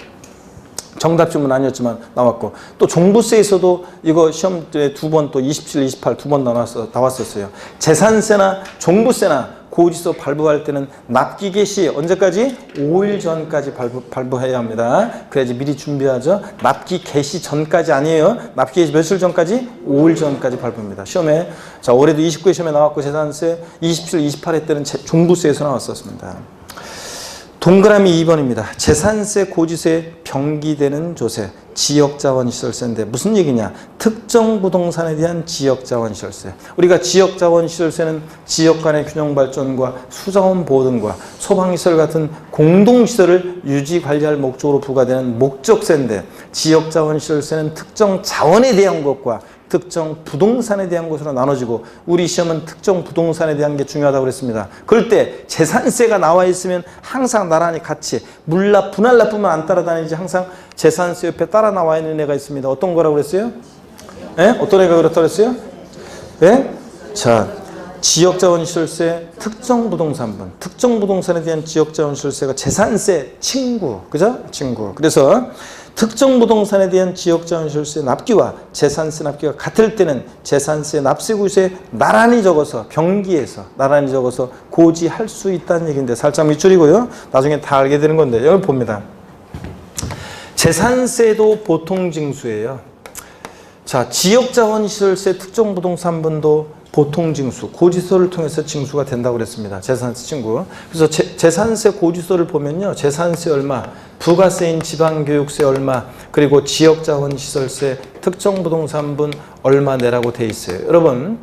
정답 질문 아니었지만 나왔고 또 종부세에서도 이거 시험 때 두 번 또 27, 28 두 번 나왔었어요. 재산세나 종부세나 고지서 발부할 때는 납기 개시 언제까지? 5일 전까지 발부해야 합니다. 그래야지 미리 준비하죠. 납기 개시 전까지 아니에요. 납기 개시 며칠 전까지? 5일 전까지 발부입니다. 시험에 자 올해도 29회 시험에 나왔고 재산세 27, 28회 때는 종부세에서 나왔었습니다. 동그라미 2번입니다. 재산세 고지서에 병기되는 조세, 지역자원시설세인데 무슨 얘기냐? 특정 부동산에 대한 지역자원시설세. 우리가 지역자원시설세는 지역 간의 균형발전과 수자원 보호 등과 소방시설 같은 공동시설을 유지 관리할 목적으로 부과되는 목적세인데 지역자원시설세는 특정 자원에 대한 것과 특정 부동산에 대한 것으로 나눠지고 우리 시험은 특정 부동산에 대한 게 중요하다고 그랬습니다. 그럴 때 재산세가 나와 있으면 항상 나란히 같이 물납, 분할납부만 안 따라다니지 항상 재산세 옆에 따라 나와 있는 애가 있습니다. 어떤 거라고 그랬어요? 예? 어떤 애가 그렇다고 그랬어요? 예? 자, 지역자원시설세, 특정 부동산분, 특정 부동산에 대한 지역자원시설세가 재산세 친구, 그죠? 친구. 그래서 특정 부동산에 대한 지역자원시설세 납기와 재산세 납기가 같을 때는 재산세 납세고지서에 나란히 적어서 병기해서 나란히 적어서 고지할 수 있다는 얘기인데 살짝 밑줄이고요. 나중에 다 알게 되는 건데 여기 봅니다. 재산세도 보통징수예요. 자, 지역자원시설세 특정 부동산분도 보통징수, 고지서를 통해서 징수가 된다고 그랬습니다. 재산세 친구. 그래서 재산세 고지서를 보면요. 재산세 얼마, 부가세인 지방교육세 얼마, 그리고 지역자원시설세, 특정 부동산분 얼마 내라고 돼 있어요. 여러분,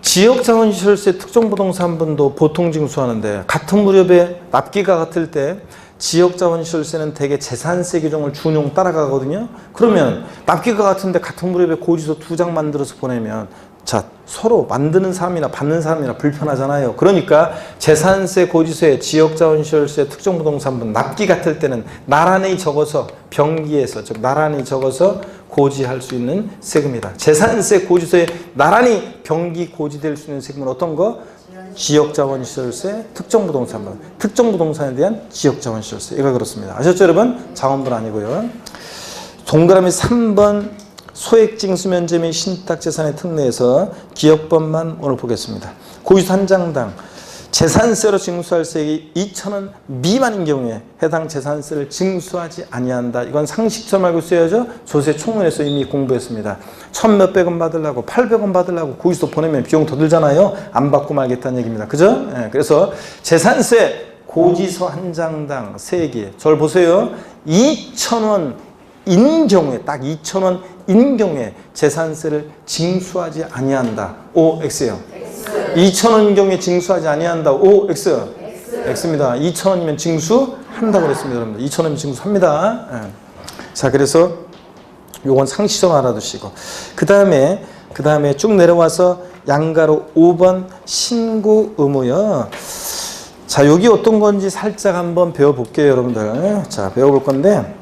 지역자원시설세, 특정 부동산분도 보통징수하는데 같은 무렵에 납기가 같을 때 지역자원시설세는 대개 재산세 규정을 준용 따라가거든요. 그러면 납기가 같은데 같은 무렵에 고지서 2장 만들어서 보내면 자, 서로 만드는 사람이나 받는 사람이나 불편하잖아요. 그러니까 재산세 고지서에 지역자원시설세 특정부동산분 납기 같을 때는 나란히 적어서 병기해서 즉 나란히 적어서 고지할 수 있는 세금이다. 재산세 고지서에 나란히 병기 고지될 수 있는 세금은 어떤 거? 지역자원시설세, 특정부동산분, 특정부동산에 대한 지역자원시설세. 이거 그렇습니다. 아셨죠 여러분? 자원분 아니고요. 동그라미 3번 소액징수면제 및 신탁재산의 특례에서 기억법만 오늘 보겠습니다. 고지서 한 장당 재산세로 징수할 세액이 2,000원 미만인 경우에 해당 재산세를 징수하지 아니한다. 이건 상식처럼 알고 있어야죠. 조세 총론에서 이미 공부했습니다. 1,000몇백 원 받으려고 800원 받으려고 고지서 보내면 비용 더 들잖아요. 안 받고 말겠다는 얘기입니다. 그죠? 네, 그래서 재산세 고지서 한 장당 세액이 저를 보세요. 2,000원인 경우에 딱 2,000원 인 경우에 재산세를 징수하지 아니한다. O, X요. 2,000원인 경우에 징수하지 아니한다. O, X. X입니다. 2,000원이면 징수한다고 그랬습니다. 여러분들. 2,000원이면 징수합니다. 네. 자, 그래서 요건 상식적으로 알아두시고. 그 다음에 쭉 내려와서 양가로 5번 신고 의무요. 자, 여기 어떤 건지 살짝 한번 배워볼게요, 여러분들. 자, 배워볼 건데.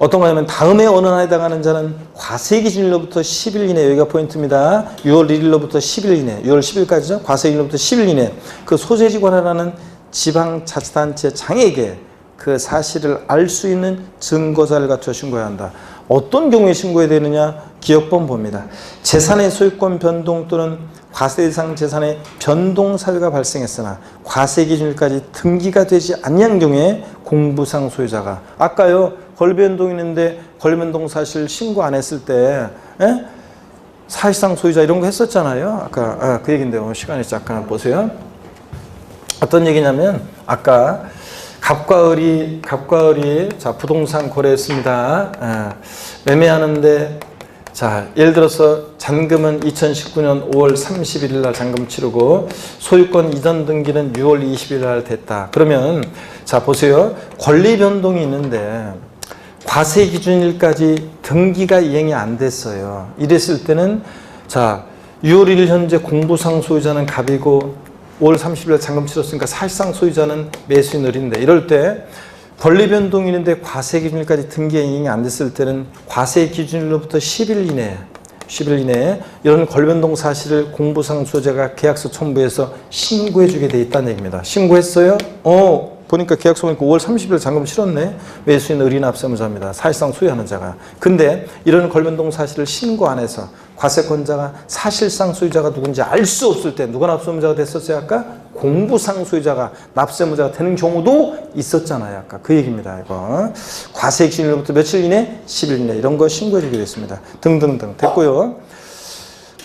어떤 거냐면 다음에 어느 날에 해당하는 자는 과세 기준일로부터 10일 이내 여기가 포인트입니다. 6월 1일로부터 10일 이내 6월 10일까지죠. 과세 기준일로부터 10일 이내 그 소재지 관할하는 지방자치단체 장에게 그 사실을 알 수 있는 증거자를 갖춰 신고해야 한다. 어떤 경우에 신고해야 되느냐? 기억법 봅니다. 재산의 소유권 변동 또는 과세 대상 재산의 변동 사유가 발생했으나 과세 기준일까지 등기가 되지 않는 경우에 공부상 소유자가 아까요 권리변동이 있는데 권리변동 사실 신고 안 했을 때 사실상 소유자 이런 거 했었잖아요. 아까 그 얘기인데 오늘 시간이 잠깐 보세요. 어떤 얘기냐면 아까 갑과 을이 자 부동산 거래했습니다. 매매하는데 자 예를 들어서 잔금은 2019년 5월 31일 날 잔금 치르고 소유권 이전 등기는 6월 20일 날 됐다. 그러면 자 보세요. 권리 변동이 있는데 과세 기준일까지 등기가 이행이 안 됐어요. 이랬을 때는 자 6월 1일 현재 공부상 소유자는 갑이고 5월 30일 잔금 치렀으니까 사실상 소유자는 매수인 을인데 이럴 때 권리 변동이 있는데 과세 기준일까지 등기가 이행이 안 됐을 때는 과세 기준일로부터 10일 이내에 이런 권리 변동 사실을 공부상 소유자가 계약서 첨부해서 신고해 주게 돼 있다는 얘기입니다. 신고했어요? 보니까 계약서 보니까 5월 30일 잔금 치렀네. 매수인 을인 납세무자입니다. 사실상 소유하는 자가. 근데 이런 권리변동 사실을 신고 안 해서 과세권자가 사실상 소유자가 누군지 알 수 없을 때 누가 납세무자가 됐었어요? 아까 공부상 소유자가 납세무자가 되는 경우도 있었잖아요. 아까 그 얘기입니다. 이거 과세 기준일로부터 며칠 이내? 10일 이내 이런 거 신고해 주기로 했습니다. 등등등 됐고요.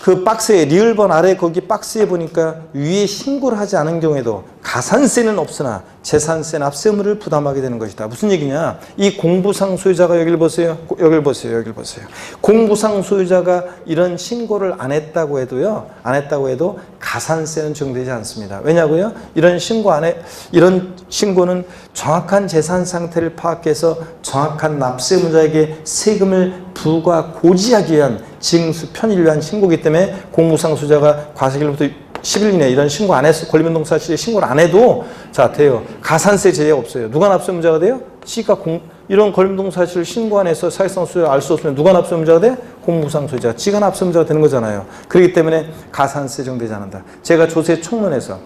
그 박스에 리을번 아래 거기 박스에 보니까 위에 신고를 하지 않은 경우에도 가산세는 없으나 재산세 납세 의무를 부담하게 되는 것이다. 무슨 얘기냐? 이 공부상 소유자가 여기를 보세요. 여기를 보세요. 공부상 소유자가 이런 신고를 안 했다고 해도 가산세는 적용되지 않습니다. 왜냐고요? 이런 신고는 정확한 재산 상태를 파악해서 정확한 납세무자에게 세금을 부과 고지하기 위한 징수 편의를 위한 신고이기 때문에 공부상 소유자가 과세기일로부터 10일 이내 이런 신고 안 해서 권리변동 사실에 신고를 안 해도 자 돼요. 가산세 제외가 없어요. 누가 납세무자가 돼요? 지가 이런 권리변동 사실을 신고 안 해서 사실상 소유를 알 수 없으면 누가 납세무자가 돼? 공부상 소유자. 지가 납세무자가 되는 거잖아요. 그렇기 때문에 가산세 적용되지 않는다. 제가 조세 총론에서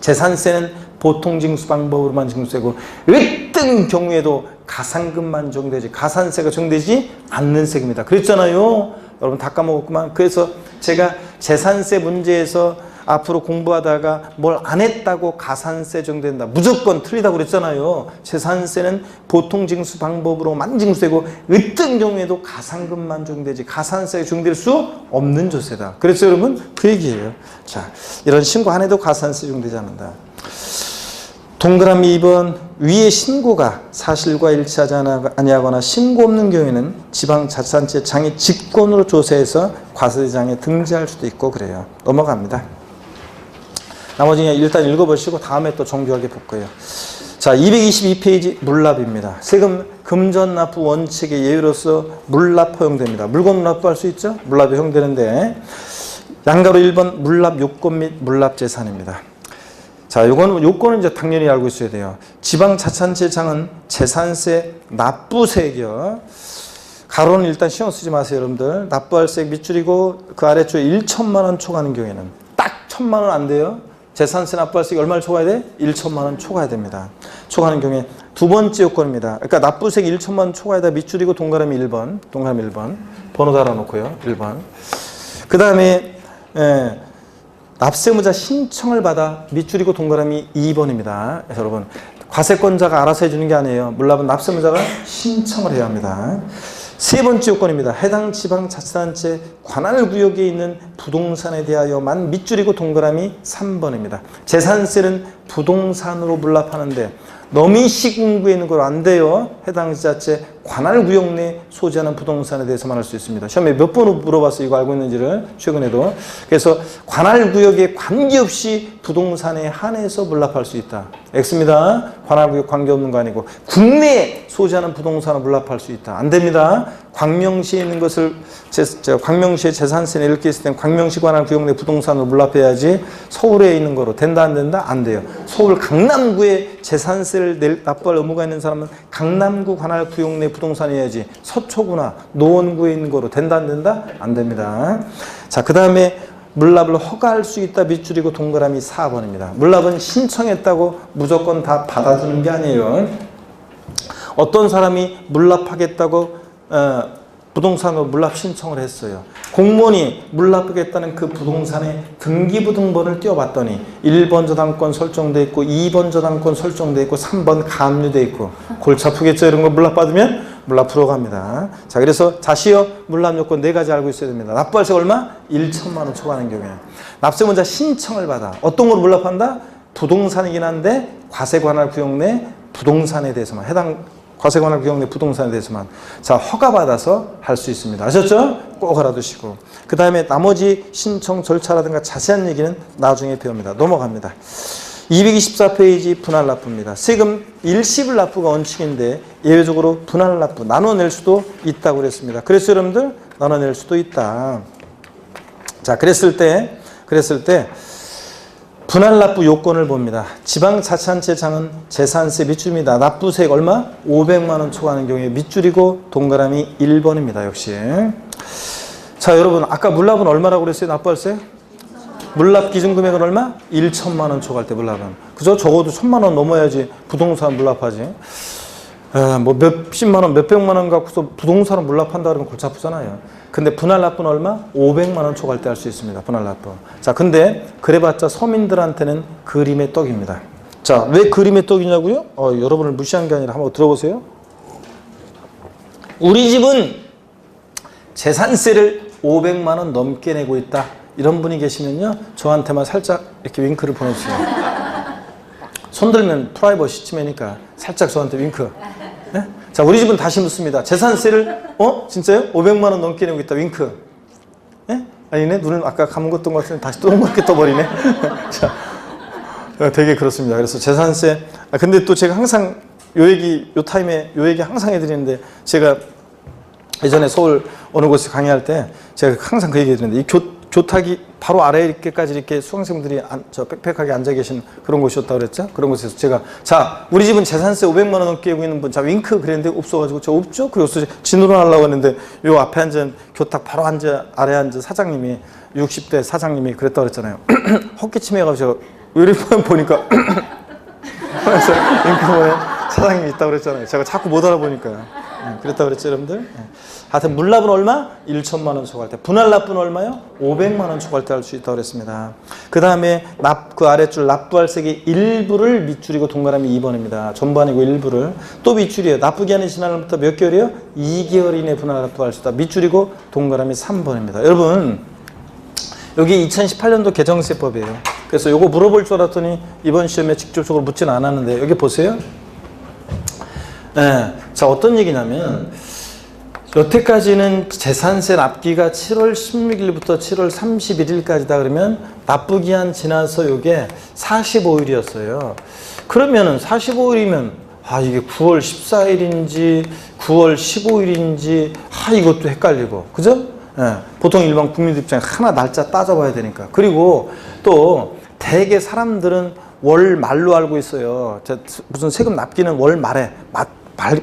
재산세는 보통 징수 방법으로만 징수되고 어떤 경우에도 가산금만 적용되지 가산세가 적용되지 않는 세금이다. 그랬잖아요. 여러분 다 까먹었구만. 그래서 제가 재산세 문제에서 앞으로 공부하다가 뭘 안 했다고 가산세 적용된다. 무조건 틀리다고 그랬잖아요. 재산세는 보통 징수 방법으로만 징수되고 어떤 경우에도 가산금만 적용되지 가산세가 적용될 수 없는 조세다. 그래서 여러분 그 얘기예요. 자, 이런 신고 안 해도 가산세 적용되지 않는다. 동그라미 2번 위의 신고가 사실과 일치하지 아니하거나 신고 없는 경우에는 지방자치단체 장이 직권으로 조세해서 과세대장에 등재할 수도 있고 그래요. 넘어갑니다. 나머지는 일단 읽어보시고 다음에 또 정교하게 볼 거예요. 자, 222페이지 물납입니다. 세금 금전 납부 원칙의 예외로서 물납 허용됩니다. 물건 납부할 수 있죠? 물납이 허용되는데 양가로 1번 물납 요건 및 물납 재산입니다. 자, 요거는 이제 당연히 알고 있어야 돼요. 지방자치단체장은 재산세 납부세액이요. 가로는 일단 신경 쓰지 마세요, 여러분들. 납부할 세액 밑줄이고 그 아래쪽에 1천만 원 초과하는 경우에는 딱 1천만 원 안 돼요. 재산세 납부할 세액 얼마를 초과해야 돼? 1천만 원 초과해야 됩니다. 초과하는 경우에 두 번째 요건입니다. 그러니까 납부세액 1천만 원 초과에다 밑줄이고 동그라미 1번, 동그라미 1번, 번호 달아놓고요, 1번. 그 다음에 납세무자 신청을 받아 밑줄이고 동그라미 2번입니다. 그래서 여러분 과세권자가 알아서 해주는 게 아니에요. 물납은 납세무자가 신청을 해야 합니다. 세 번째 요건입니다. 해당 지방자치단체 관할구역에 있는 부동산에 대하여만 밑줄이고 동그라미 3번입니다. 재산세는 부동산으로 물납하는데 너미 시군구에 있는 걸 안 돼요. 해당 지자체 관할구역 내 소지하는 부동산에 대해서만 할 수 있습니다. 시험에 몇 번 물어봤어요. 이거 알고 있는지를 최근에도. 그래서 관할구역에 관계없이 부동산에 한해서 물납할 수 있다. X입니다. 관할구역 관계없는 거 아니고 국내에 소지하는 부동산을 물납할 수 있다. 안 됩니다. 광명시에 있는 것을 광명시에 재산세 이렇게 있을 땐 광명시 관할구역 내 부동산으로 물납해야지 서울에 있는 거로 된다 안 된다? 안 돼요. 서울 강남구에 재산세를 납부할 의무가 있는 사람은 강남구 관할구역 내 부동산이어야지 서초구나 노원구에 있는 거로 된다 안 된다? 안 됩니다. 자, 그 다음에 물납을 허가할 수 있다 밑줄이고 동그라미 4번입니다. 물납은 신청했다고 무조건 다 받아주는 게 아니에요. 어떤 사람이 물납하겠다고 부동산으로 물납 신청을 했어요. 공무원이 물납하겠다는 그 부동산의 등기부 등본을 띄워봤더니 1번 저당권 설정돼 있고 2번 저당권 설정돼 있고 3번 가압류돼 있고 골치 아프겠죠? 이런 거 물납받으면 물납 들어갑니다. 자, 그래서 자시어 물납 요건 4가지 알고 있어야 됩니다. 납부할 세 얼마? 1천만 원 초과하는 경우에 납세문자 신청을 받아 어떤 걸 물납한다? 부동산이긴 한데 과세관할구역 내 부동산에 대해서만 해당 과세관할구역 내 부동산에 대해서만 자 허가받아서 할 수 있습니다. 아셨죠? 꼭 알아두시고 그 다음에 나머지 신청 절차라든가 자세한 얘기는 나중에 배웁니다. 넘어갑니다. 224페이지 분할 납부입니다. 세금 일시불 납부가 원칙인데 예외적으로 분할 납부 나눠낼 수도 있다고 그랬습니다. 그래서 여러분들 나눠낼 수도 있다. 자, 그랬을 때 분할 납부 요건을 봅니다. 지방자치단체장은 재산세 밑줄입니다. 납부세액 얼마? 500만 원 초과하는 경우에 밑줄이고 동그라미 1번입니다. 역시. 자, 여러분 아까 물납은 얼마라고 그랬어요? 납부할세? 물납 기준금액은 얼마? 1천만 원 초과할 때 물납은. 그죠? 적어도 1,000만 원 넘어야지 부동산 물납하지. 뭐 몇십만 원, 몇백만 원 갖고서 부동산을 물납한다 그러면 골치 아프잖아요. 근데 분할 납부는 얼마? 500만 원 초과할 때 할 수 있습니다. 분할 납부. 자, 근데 그래봤자 서민들한테는 그림의 떡입니다. 자, 왜 그림의 떡이냐고요? 여러분을 무시한 게 아니라 한번 들어보세요. 우리 집은 재산세를 500만 원 넘게 내고 있다. 이런 분이 계시면요. 저한테만 살짝 이렇게 윙크를 보내주세요. 손 들면 프라이버시 침해니까 살짝 저한테 윙크. 네? 자, 우리 집은 다시 묻습니다. 재산세를 진짜요? 500만 원 넘게 내고 있다. 윙크. 네? 아니네. 눈을 아까 감았던 것 같은데 다시 동그랗게 떠버리네. 자, 되게 그렇습니다. 그래서 재산세. 근데 또 제가 항상 요 타임에 요 얘기 항상 해드리는데 제가 예전에 서울 어느 곳에 강의할 때 제가 항상 그 얘기 해드리는데 이 교탁이 바로 아래에 이렇게 수강생들이 빽빽하게 앉아 계신 그런 곳이었다고 그랬죠? 그런 곳에서 제가 자, 우리 집은 재산세 500만 원 넘게 내고 있는 분, 자, 윙크 그랬는데 없어가지고 저 없죠? 그래서 진으로 하려고 했는데 요 앞에 앉은 교탁 바로 아래에 앉은 사장님이 60대 사장님이 그랬다고 그랬잖아요. 헛기침해 가지고 왜 이렇게 보니까 그래서 윙크 보면 사장님이 있다고 그랬잖아요. 제가 자꾸 못 알아보니까요. 그랬다고 그랬죠, 여러분들? 하여튼 물납은 얼마? 1천만 원 초과할 때. 분할 납부는 얼마요? 500만 원 초과할 때 할 수 있다고 그랬습니다. 그 다음에 그 아래줄 납부할 세액의 일부를 밑줄이고 동그라미 2번입니다. 전부 아니고 일부를. 또 밑줄이에요. 납부기한이 지난 날부터 몇 개월이요? 2개월 이내 분할 납부할 수 있다. 밑줄이고 동그라미 3번입니다. 여러분, 여기 2018년도 개정세법이에요. 그래서 요거 물어볼 줄 알았더니 이번 시험에 직접적으로 묻지는 않았는데 여기 보세요. 네. 자, 어떤 얘기냐면 여태까지는 재산세 납기가 7월 16일부터 7월 31일까지다 그러면 납부기한 지나서 요게 45일이었어요. 그러면은 45일이면 이게 9월 14일인지 9월 15일인지 이것도 헷갈리고, 그죠? 예, 보통 일반 국민들 입장에 하나 날짜 따져봐야 되니까. 그리고 또 대개 사람들은 월 말로 알고 있어요. 무슨 세금 납기는 월 말에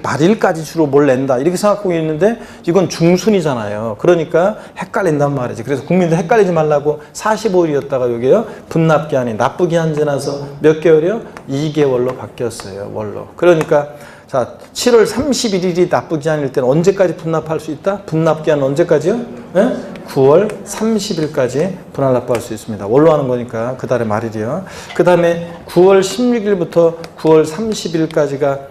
말일까지 주로 뭘 낸다 이렇게 생각하고 있는데 이건 중순이잖아요. 그러니까 헷갈린단 말이지. 그래서 국민들 헷갈리지 말라고 45일이었다가 여기요 분납기한이 납부기한 지나서 몇 개월이요? 2개월로 바뀌었어요. 월로. 그러니까 자 7월 31일이 납부기한일 때는 언제까지 분납할 수 있다? 분납기한은 언제까지요? 네? 9월 30일까지 분할 납부할 수 있습니다. 월로 하는 거니까 그 달의 말일이요. 그 다음에 9월 16일부터 9월 30일까지가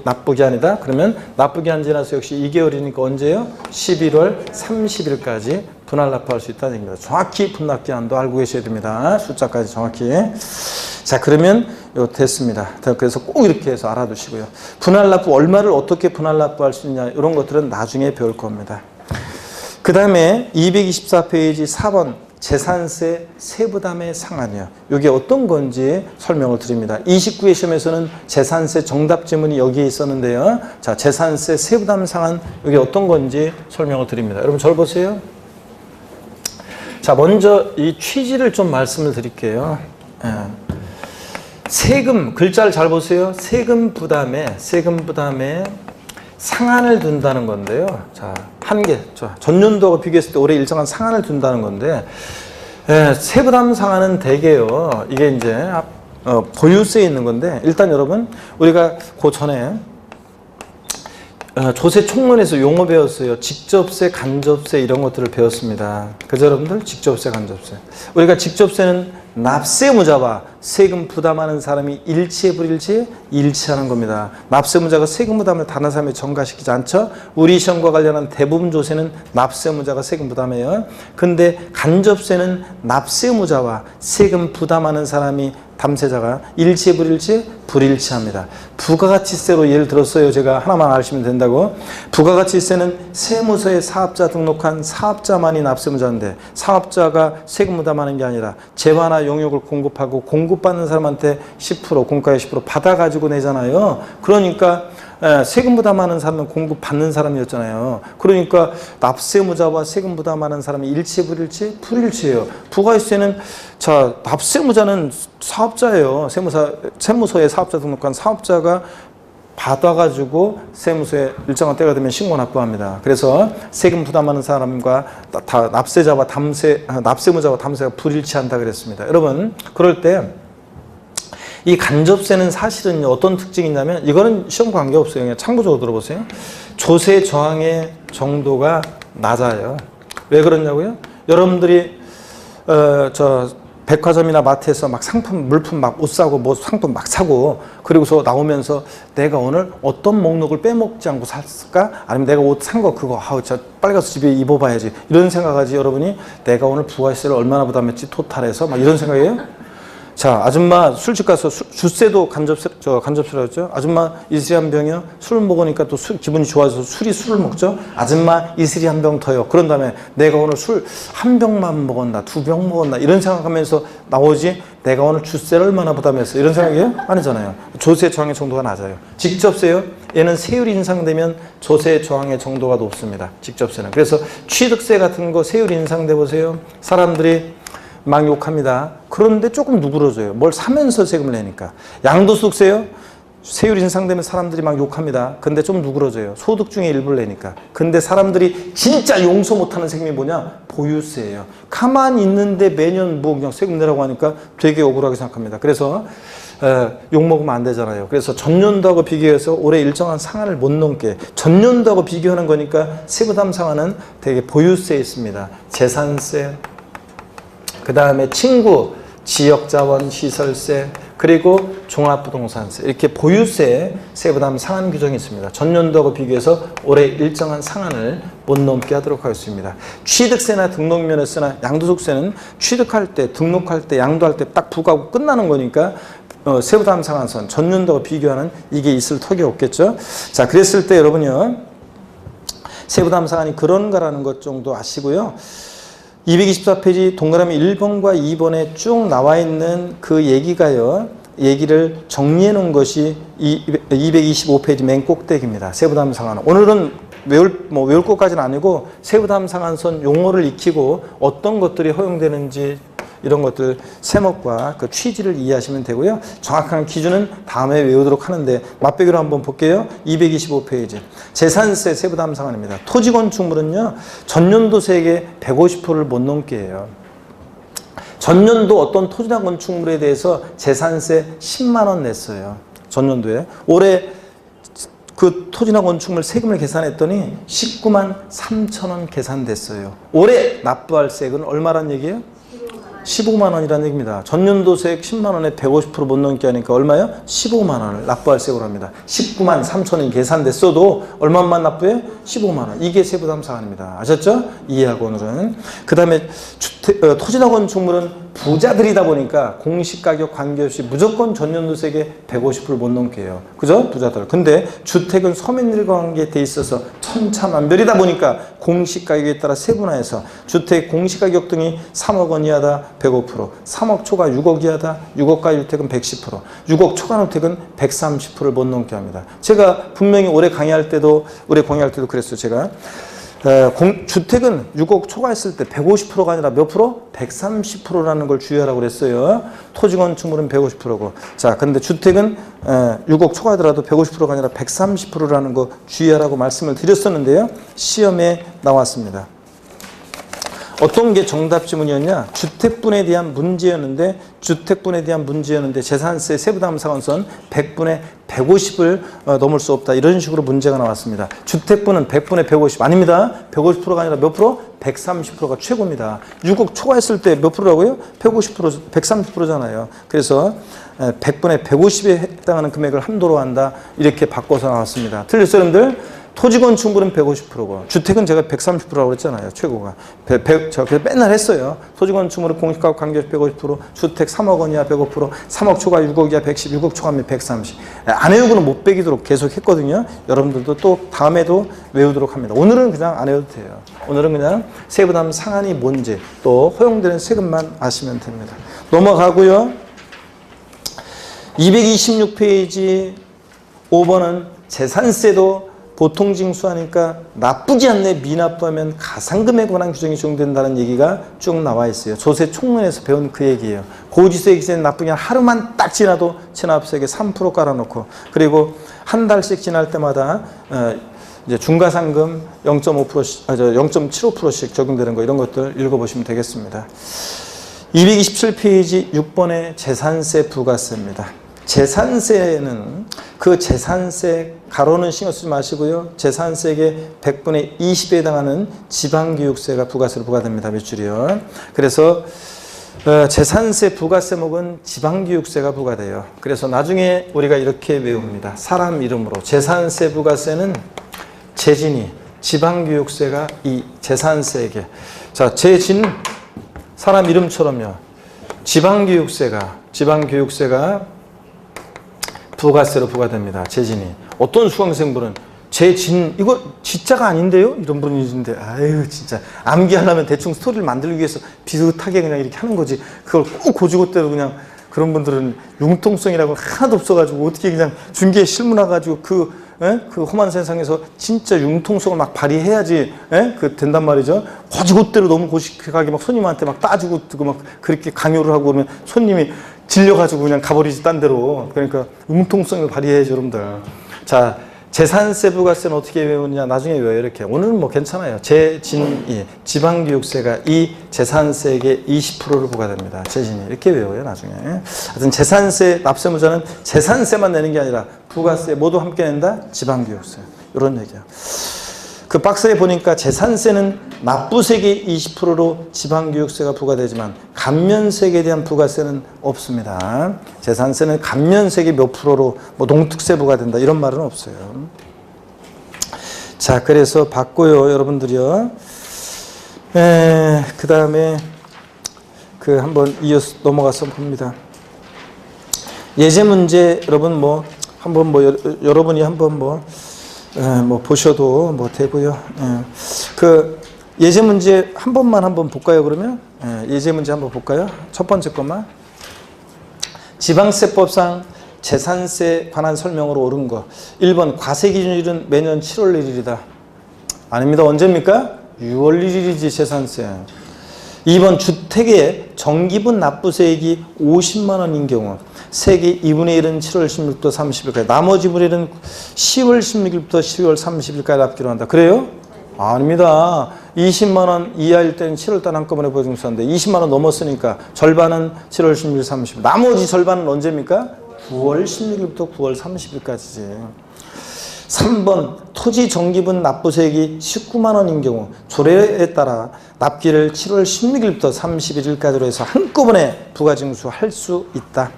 납부기한이다. 그러면 납부기한 지나서 역시 2개월이니까 언제요? 11월 30일까지 분할 납부할 수 있다는 얘기입니다. 정확히 분납기한도 알고 계셔야 됩니다. 숫자까지 정확히. 자, 그러면 이거 됐습니다. 그래서 꼭 이렇게 해서 알아두시고요. 분할 납부, 얼마를 어떻게 분할 납부할 수 있냐 이런 것들은 나중에 배울 겁니다. 그 다음에 224페이지 4번 재산세 세부담의 상한이요. 이게 어떤 건지 설명을 드립니다. 29회 시험에서는 재산세 정답 지문이 여기에 있었는데요. 자, 재산세 세부담 상한 이게 어떤 건지 설명을 드립니다. 여러분 절 보세요. 자, 먼저 이 취지를 좀 말씀을 드릴게요. 세금, 글자를 잘 보세요. 세금 부담에 상한을 둔다는 건데요. 자, 전년도하고 비교했을 때 올해 일정한 상한을 둔다는 건데, 세부담 상한은 대개요. 이게 이제 보유세에 있는 건데, 일단 여러분 우리가 그 전에 조세 총론에서 용어 배웠어요. 직접세, 간접세 이런 것들을 배웠습니다. 그죠 여러분들? 직접세, 간접세. 우리가 직접세는 납세무자와 세금 부담하는 사람이 일치해 불일치해? 일치하는 겁니다. 납세무자가 세금 부담을 다른 사람에 전가시키지 않죠? 우리 시험과 관련한 대부분 조세는 납세무자가 세금 부담해요. 근데 간접세는 납세무자와 세금 부담하는 사람이 담세자가 일치해 불일치해? 불일치합니다. 부가가치세로 예를 들었어요. 제가 하나만 아시면 된다고. 부가가치세는 세무서에 사업자 등록한 사업자만이 납세무자인데 사업자가 세금 부담하는 게 아니라 재화나 용역을 공급하고 공급받는 사람한테 10% 공가의 10% 받아가지고 내잖아요. 그러니까 세금 부담하는 사람은 공급받는 사람이었잖아요. 그러니까 납세무자와 세금 부담하는 사람이 일치해 불일치? 불일치예요. 부가세는 자 납세무자는 사업자예요. 세무서에 사업자 등록한 사업자가 받아가지고 세무서에 일정한 때가 되면 신고 납부합니다. 그래서 세금 부담하는 사람과 납세자와 납세무자와 담세가 불일치한다 그랬습니다. 여러분 그럴 때 이 간접세는 사실은 어떤 특징이 있냐면 이거는 시험 관계없어요. 그냥 참고적으로 들어보세요. 조세 저항의 정도가 낮아요. 왜 그러냐고요? 여러분들이 백화점이나 마트에서 막 물품 막 옷 사고 뭐 상품 막 사고 그리고서 나오면서 내가 오늘 어떤 목록을 빼먹지 않고 샀을까? 아니면 내가 옷 산 거 그거 빨리 가서 집에 입어봐야지 이런 생각하지. 여러분이 내가 오늘 부가세를 얼마나 부담했지 토탈해서 막 이런 생각이에요? 자, 아줌마 술집 가서 주세도 간접세라고 했죠. 아줌마 이슬이 한 병이요. 술 먹으니까 또 기분이 좋아서 술을 먹죠. 아줌마 이슬이 한 병 더요. 그런 다음에 내가 오늘 술 한 병만 먹었나, 2병 먹었나 이런 생각하면서 나오지. 내가 오늘 주세를 얼마나 부담했어 이런 생각이에요? 아니잖아요. 조세 저항의 정도가 낮아요. 직접세요. 얘는 세율 인상되면 조세 저항의 정도가 높습니다. 직접세는. 그래서 취득세 같은 거 세율 인상돼 보세요. 사람들이 막 욕합니다. 그런데 조금 누그러져요. 뭘 사면서 세금을 내니까. 양도소득세요. 세율 인상되면 사람들이 막 욕합니다. 근데 좀 누그러져요. 소득 중에 일부를 내니까. 근데 사람들이 진짜 용서 못하는 세금이 뭐냐? 보유세예요. 가만히 있는데 매년 뭐 그냥 세금 내라고 하니까 되게 억울하게 생각합니다. 그래서 욕먹으면 안 되잖아요. 그래서 전년도하고 비교해서 올해 일정한 상한을 못 넘게 전년도하고 비교하는 거니까 세부담 상한은 되게 보유세에 있습니다. 재산세, 그 다음에 친구, 지역자원 시설세, 그리고 종합부동산세 이렇게 보유세 세부담 상한 규정이 있습니다. 전년도하고 비교해서 올해 일정한 상한을 못 넘게 하도록 하겠습니다. 취득세나 등록면허세나 양도소득세는 취득할 때, 등록할 때, 양도할 때 딱 부과하고 끝나는 거니까 세부담 상한선 전년도와 비교하는 이게 있을 턱이 없겠죠. 자, 그랬을 때 여러분요 세부담 상한이 그런가라는 것 정도 아시고요. 224페이지 동그라미 1번과 2번에 쭉 나와 있는 그 얘기가요. 얘기를 정리해 놓은 것이 225페이지 맨 꼭대기입니다. 세부담상한. 오늘은 외울 것까지는 아니고 세부담상한선 용어를 익히고 어떤 것들이 허용되는지 이런 것들 세목과 그 취지를 이해하시면 되고요. 정확한 기준은 다음에 외우도록 하는데 맛배기로 한번 볼게요. 225페이지 재산세 세부담상한입니다. 토지건축물은요 전년도세액의 150%를 못 넘게 해요. 전년도 어떤 토지나 건축물에 대해서 재산세 10만 원 냈어요. 전년도에. 올해 그 토지나 건축물 세금을 계산했더니 19만 3천 원 계산됐어요. 올해 납부할 세금은 얼마란 얘기예요? 15만 원이라는 얘기입니다. 전년도 세액 10만 원에 150% 못 넘게 하니까 얼마요? 15만 원을 납부할 세금을 합니다. 19만 3천 원이 계산됐어도 얼마만 납부해? 15만 원. 이게 세부담상한입니다. 아셨죠? 이해하고 오늘은. 그 다음에 토지나 건축물은 부자들이다 보니까 공시가격 관계없이 무조건 전년도 세액의 150%를 못 넘게 해요. 그죠? 부자들. 근데 주택은 서민들과 관계돼 있어서 천차만별이다 보니까 공시가격에 따라 세분화해서 주택 공시가격 등이 3억 원 이하다 105%, 3억 초과 6억 이하다 6억가 주택은 110%, 6억 초과 주택은 130%를 못 넘게 합니다. 제가 분명히 올해 강의할 때도 그랬어요. 제가 주택은 6억 초과했을 때 150%가 아니라 몇 프로? 130%라는 걸 주의하라고 그랬어요. 토지 건축물은 150%고. 자, 근데 주택은 6억 초과하더라도 150%가 아니라 130%라는 거 주의하라고 말씀을 드렸었는데요. 시험에 나왔습니다. 어떤 게 정답 지문이었냐? 주택분에 대한 문제였는데 재산세 세부담상한선 100분의 150을 넘을 수 없다. 이런 식으로 문제가 나왔습니다. 주택분은 100분의 150 아닙니다. 150%가 아니라 몇 프로? 130%가 최고입니다. 6억 초과했을 때 몇 프로라고요? 150%, 130%잖아요. 그래서 100분의 150에 해당하는 금액을 한도로 한다. 이렇게 바꿔서 나왔습니다. 틀렸어요, 여러분들? 토지 건축물은 150%고 주택은 제가 130%라고 했잖아요. 최고가. 제가 그래서 맨날 했어요. 토지 건축물은 공시가격 관계없이 150%, 주택 3억 원 이하 105%, 3억 초과 6억 이하 110, 6억 초과면 130. 안 외우고는 못 빼기도록 계속 했거든요. 여러분들도 또 다음에도 외우도록 합니다. 오늘은 그냥 안 외워도 돼요. 오늘은 그냥 세부담 상한이 뭔지 또 허용되는 세금만 아시면 됩니다. 넘어가고요. 226페이지 5번은 재산세도 보통 징수하니까 나쁘지 않네 미납부하면 가상금에 관한 규정이 적용된다는 얘기가 쭉 나와 있어요. 조세 총론에서 배운 그 얘기예요. 고지세 기세는 나쁘게 하루만 딱 지나도 체납세액에 3% 깔아놓고 그리고 한 달씩 지날 때마다 이제 중과상금 0.75%씩 적용되는 거 이런 것들 읽어보시면 되겠습니다. 227페이지 6번의 재산세 부가세입니다. 재산세는 그 재산세 가로는 신경 쓰지 마시고요. 재산세액의 100분의 20에 해당하는 지방교육세가 부가세로 부과됩니다. 몇 줄이요. 그래서 재산세 부가세목은 지방교육세가 부과돼요. 그래서 나중에 우리가 이렇게 외웁니다. 사람 이름으로 재산세 부가세는 재진이 지방교육세가 이 재산세액에 자 재진 사람 이름처럼요. 지방교육세가 부가세로 부과됩니다. 재진이. 어떤 수강생분은 재진 이거 지자가 아닌데요? 이런 분이 있는데 아유 진짜 암기하려면 대충 스토리를 만들기 위해서 비슷하게 그냥 이렇게 하는 거지 그걸 꼭 고지고대로 그냥 그런 분들은 융통성이라고 하나도 없어가지고 어떻게 그냥 중개에 실무나가지고 그 험한 세상에서 진짜 융통성을 막 발휘해야지 그 된단 말이죠. 고지고대로 너무 고식하게 막 손님한테 막 따지고 막 그렇게 강요를 하고 그러면 손님이 질려가지고 그냥 가버리지 딴 데로. 그러니까 융통성을 발휘해야죠, 여러분들. 자, 재산세 부가세는 어떻게 외우느냐 나중에 외워요. 이렇게. 오늘은 뭐 괜찮아요. 재진이 지방교육세가 이 재산세액의 20%를 부과됩니다. 재진이. 이렇게 외워요, 나중에. 하여튼 재산세 납세무자는 재산세만 내는 게 아니라 부가세 모두 함께 낸다? 지방교육세. 이런 얘기야. 그 박스에 보니까 재산세는 납부세액의 20%로 지방교육세가 부과되지만 감면세액에 대한 부가세는 없습니다. 재산세는 감면세액의 몇 프로로 뭐 농특세 부과된다 이런 말은 없어요. 자, 그래서 봤고요, 여러분들이요. 그 다음에 그 한번 이어서 넘어가서 봅니다. 예제 문제 여러분 뭐 한번 뭐 여러분이 한번 뭐 보셔도 뭐 되고요. 그 예제 문제 한 번만 한번 볼까요, 그러면? 예제 문제 한번 볼까요? 첫 번째 것만. 지방세법상 재산세 관한 설명으로 옳은 거. 1번 과세 기준일은 매년 7월 1일이다. 아닙니다. 언제입니까? 6월 1일이지 재산세. 2번 주택의 정기분 납부세액이 50만 원인 경우 세액의 2분의 1은 7월 16일부터 30일까지 나머지 분의 1은 10월 16일부터 12월 30일까지 납기로 한다. 그래요? 아닙니다. 20만 원 이하일 때는 7월 달 한꺼번에 보증수한데 20만 원 넘었으니까 절반은 7월 16일 30일 나머지 절반은 언제입니까? 9월 16일부터 9월 30일까지지. 3번 토지 정기분 납부세액이 19만 원인 경우 조례에 따라 납기를 7월 16일부터 31일까지로 해서 한꺼번에 부가징수할 수 있다.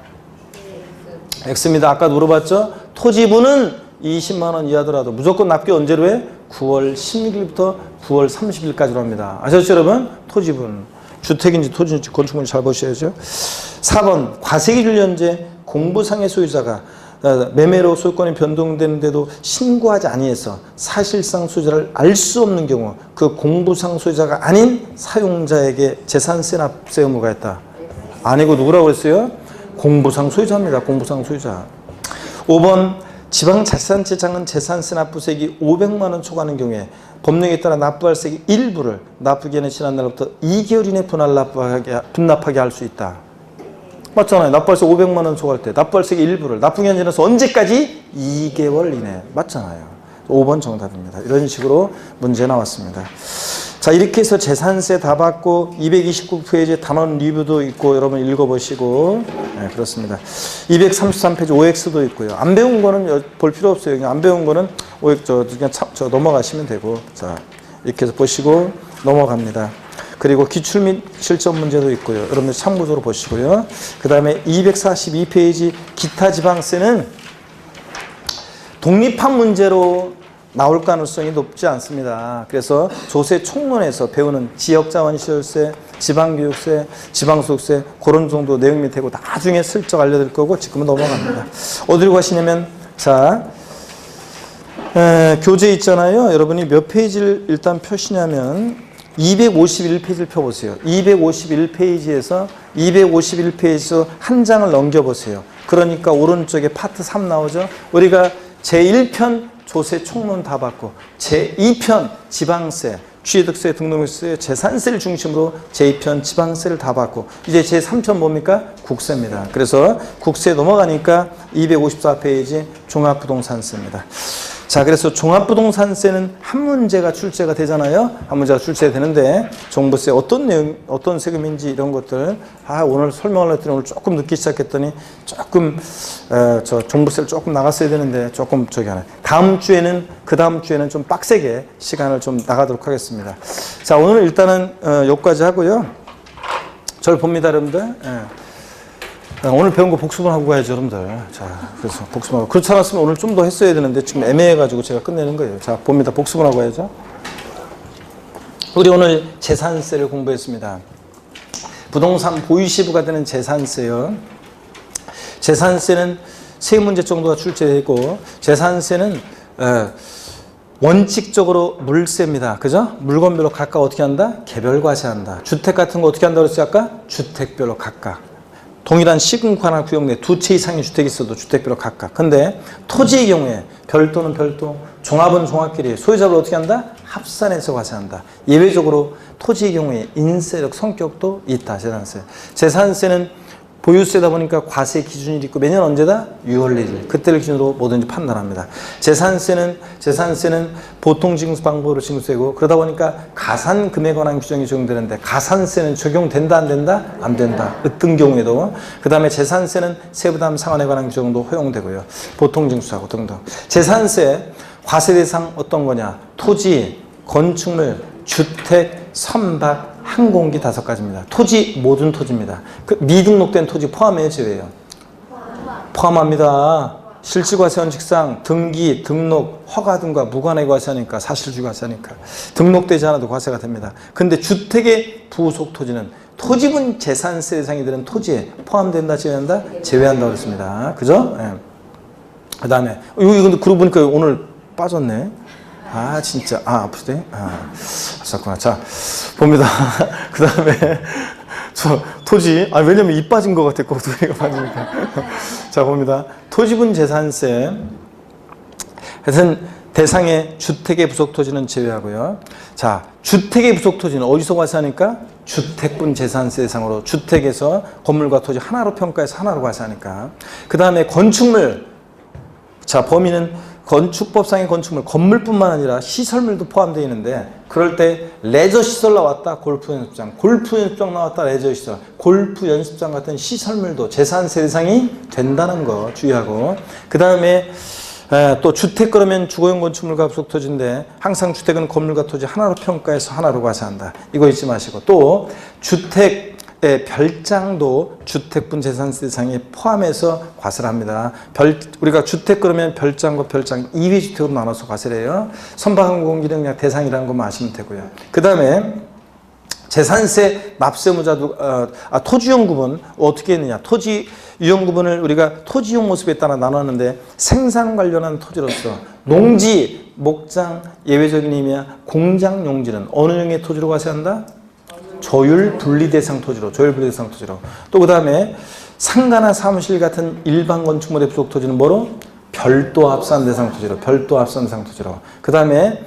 X입니다. 아까 물어봤죠? 토지분은 20만 원 이하더라도 무조건 납기 언제로 해? 9월 16일부터 9월 30일까지로 합니다. 아셨죠 여러분? 토지분. 주택인지 토지인지 건축물인지 잘 보셔야죠. 4번 과세기준 현재 공부상의 소유자가 매매로 소유권이 변동되는데도 신고하지 아니해서 사실상 소유자를 알 수 없는 경우 그 공부상 소유자가 아닌 사용자에게 재산세 납세 의무가 있다. 아니고 누구라고 그랬어요? 공부상 소유자입니다. 공부상 소유자. 5번 지방자치단체장은 재산세 납부세액이 500만 원 초과하는 경우에 법령에 따라 납부할 세액의 일부를 납부기한이 지난 날부터 2개월 이내 분납하게 할 수 있다. 맞잖아요. 납부할세 500만 원 초과할 때 납부할세의 일부를 납부기한 지나서 언제까지? 2개월 이내. 맞잖아요. 5번 정답입니다. 이런 식으로 문제 나왔습니다. 자, 이렇게 해서 재산세 다 받고 229페이지에 단원 리뷰도 있고 여러분 읽어보시고 네, 그렇습니다. 233페이지 OX도 있고요. 안 배운 거는 볼 필요 없어요. 그냥 안 배운 거는 OX 그냥 넘어가시면 되고 자 이렇게 해서 보시고 넘어갑니다. 그리고 기출 및 실전 문제도 있고요. 여러분들 참고적으로 보시고요. 그 다음에 242페이지 기타 지방세는 독립한 문제로 나올 가능성이 높지 않습니다. 그래서 조세 총론에서 배우는 지역자원시설세, 지방교육세, 지방소득세 그런 정도 내용이 되고 나중에 슬쩍 알려드릴 거고 지금은 넘어갑니다. 어디로 가시냐면 자 교재 있잖아요. 여러분이 몇 페이지를 일단 펴시냐면 251페이지를 펴보세요. 251페이지에서 한 장을 넘겨보세요. 그러니까 오른쪽에 파트 3 나오죠. 우리가 제1편 조세 총론 다 받고 제2편 지방세, 취득세, 등록세, 재산세를 중심으로 제2편 지방세를 다 받고 이제 제3편 뭡니까? 국세입니다. 그래서 국세 넘어가니까 254페이지 종합부동산세입니다. 자, 그래서 종합부동산세는 한 문제가 출제가 되잖아요. 한 문제가 출제되는데 종부세 어떤 내용, 어떤 세금인지 이런 것들 오늘 설명을 했더니 오늘 조금 늦게 시작했더니 조금 저 종부세를 조금 나갔어야 되는데 조금 저기 하네. 그 다음 주에는 좀 빡세게 시간을 좀 나가도록 하겠습니다. 자, 오늘 일단은 여기까지 하고요. 저를 봅니다, 여러분들. 오늘 배운 거 복습을 하고 가야죠, 여러분들. 자, 그래서 복습하고. 그렇지 않았으면 오늘 좀 더 했어야 되는데 지금 애매해가지고 제가 끝내는 거예요. 자, 봅니다. 복습을 하고 가야죠. 우리 오늘 재산세를 공부했습니다. 부동산 보유시부가 되는 재산세요. 재산세는 세 문제 정도가 출제되고 재산세는 원칙적으로 물세입니다. 그죠? 물건별로 각각 어떻게 한다? 개별과세한다. 주택 같은 거 어떻게 한다고 그랬어요? 아까? 주택별로 각각. 동일한 시군구나 구역 내 두 채 이상의 주택이 있어도 주택별로 각각. 근데 토지의 경우에 별도는 별도, 종합은 종합끼리 소유자를 어떻게 한다? 합산해서 과세한다. 예외적으로 토지의 경우에 인세력 성격도 있다. 재산세. 재산세는 보유세다 보니까 과세 기준이 있고 매년 언제다? 6월 1일. 그때를 기준으로 뭐든지 판단합니다. 재산세는 보통 징수 방법으로 징수되고 그러다 보니까 가산 금액에 관한 규정이 적용되는데 가산세는 적용된다 안 된다? 안 된다. 어떤 경우에도. 그 다음에 재산세는 세부담 상환에 관한 규정도 허용되고요. 보통 징수하고 등등. 재산세 과세 대상 어떤 거냐? 토지, 건축물, 주택, 선박, 항공기 5가지입니다. 토지, 모든 토지입니다. 그 미등록된 토지 포함해요, 제외해요? 포함합니다. 실질과세원칙상 등기, 등록, 허가 등과 무관하게 과세하니까 사실주의 과세하니까 등록되지 않아도 과세가 됩니다. 근데 주택의 부속 토지는 토지분 재산세 대상이 되는 토지에 포함된다, 제외한다? 제외한다고 그랬습니다. 그죠? 네. 그 다음에 이거 그러고 보니까 오늘 빠졌네. 아프대? 아셨구나. 자, 봅니다. 그 다음에 토지, 왜냐면 이 빠진 것 같아, 꼬투리가 빠지니까. 자, 봅니다. 토지분 재산세. 하여튼, 대상의 주택의 부속 토지는 제외하고요. 자, 주택의 부속 토지는 어디서 과세하니까? 주택분 재산세 대상으로 주택에서 건물과 토지 하나로 평가해서 하나로 과세하니까. 그 다음에 건축물. 자, 범위는 건축법상의 건축물, 건물뿐만 아니라 시설물도 포함되어 있는데, 그럴 때 레저 시설 나왔다, 골프 연습장, 골프 연습장 나왔다, 레저 시설, 골프 연습장 같은 시설물도 재산세 대상이 된다는 거 주의하고, 그 다음에 또 주택 그러면 주거용 건축물과 부속 토지인데, 항상 주택은 건물과 토지 하나로 평가해서 하나로 과세한다. 이거 잊지 마시고, 또 주택의 별장도 주택분 재산세 대상에 포함해서 과세를 합니다. 우리가 주택 그러면 별장과 별장 2회 주택으로 나눠서 과세를 해요. 선박항공기능량 대상이라는 것만 아시면 되고요. 그 다음에 재산세 납세무자 토지용 구분 어떻게 했느냐? 토지 유형 구분을 우리가 토지용 모습에 따라 나눴는데, 생산 관련한 토지로서 농지, 목장, 예외적인 의미야 공장 용지는 어느 형의 토지로 과세한다? 조율 분리대상 토지로, 조율 분리대상 토지로. 또 그 다음에 상가나 사무실 같은 일반 건축물의 부속 토지는 뭐로? 별도 합산 대상 토지로, 별도 합산 대상 토지로. 그 다음에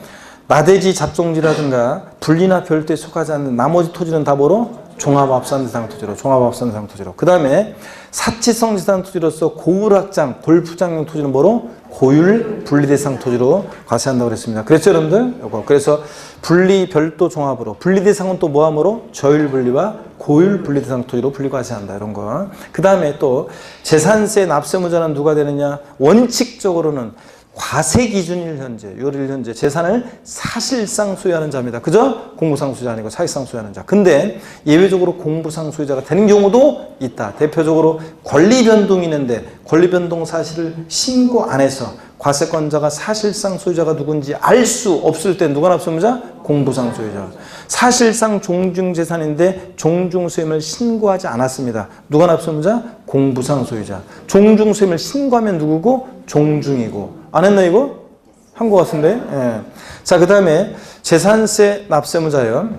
나대지 잡종지라든가 분리나 별도에 속하지 않는 나머지 토지는 다 뭐로? 종합합산 대상 토지로, 종합합산 대상 토지로. 그 다음에 사치성 재산 토지로서 고울학장, 골프장용 토지는 뭐로? 고율 분리대상 토지로 과세한다고 그랬습니다. 그랬죠, 여러분들? 요거. 그래서 분리, 별도, 종합으로. 분리대상은 또 뭐하므로? 저율 분리와 고율 분리대상 토지로 분리과세한다. 이런 거. 그 다음에 또 재산세 납세무자는 누가 되느냐? 원칙적으로는 과세 기준일 현재, 요일 현재 재산을 사실상 소유하는 자입니다. 그죠? 공부상 소유자 아니고 사실상 소유하는 자. 근데 예외적으로 공부상 소유자가 되는 경우도 있다. 대표적으로 권리 변동이 있는데 권리 변동 사실을 신고 안 해서 과세권자가 사실상 소유자가 누군지 알 수 없을 때 누가 납세무자? 공부상 소유자. 사실상 종중재산인데 종중소임을 신고하지 않았습니다. 누가 납세무자? 공부상 소유자. 종중소임을 신고하면 누구고? 종중이고. 안 했나 이거? 한 것 같은데. 예. 자, 그 다음에 재산세 납세무자요.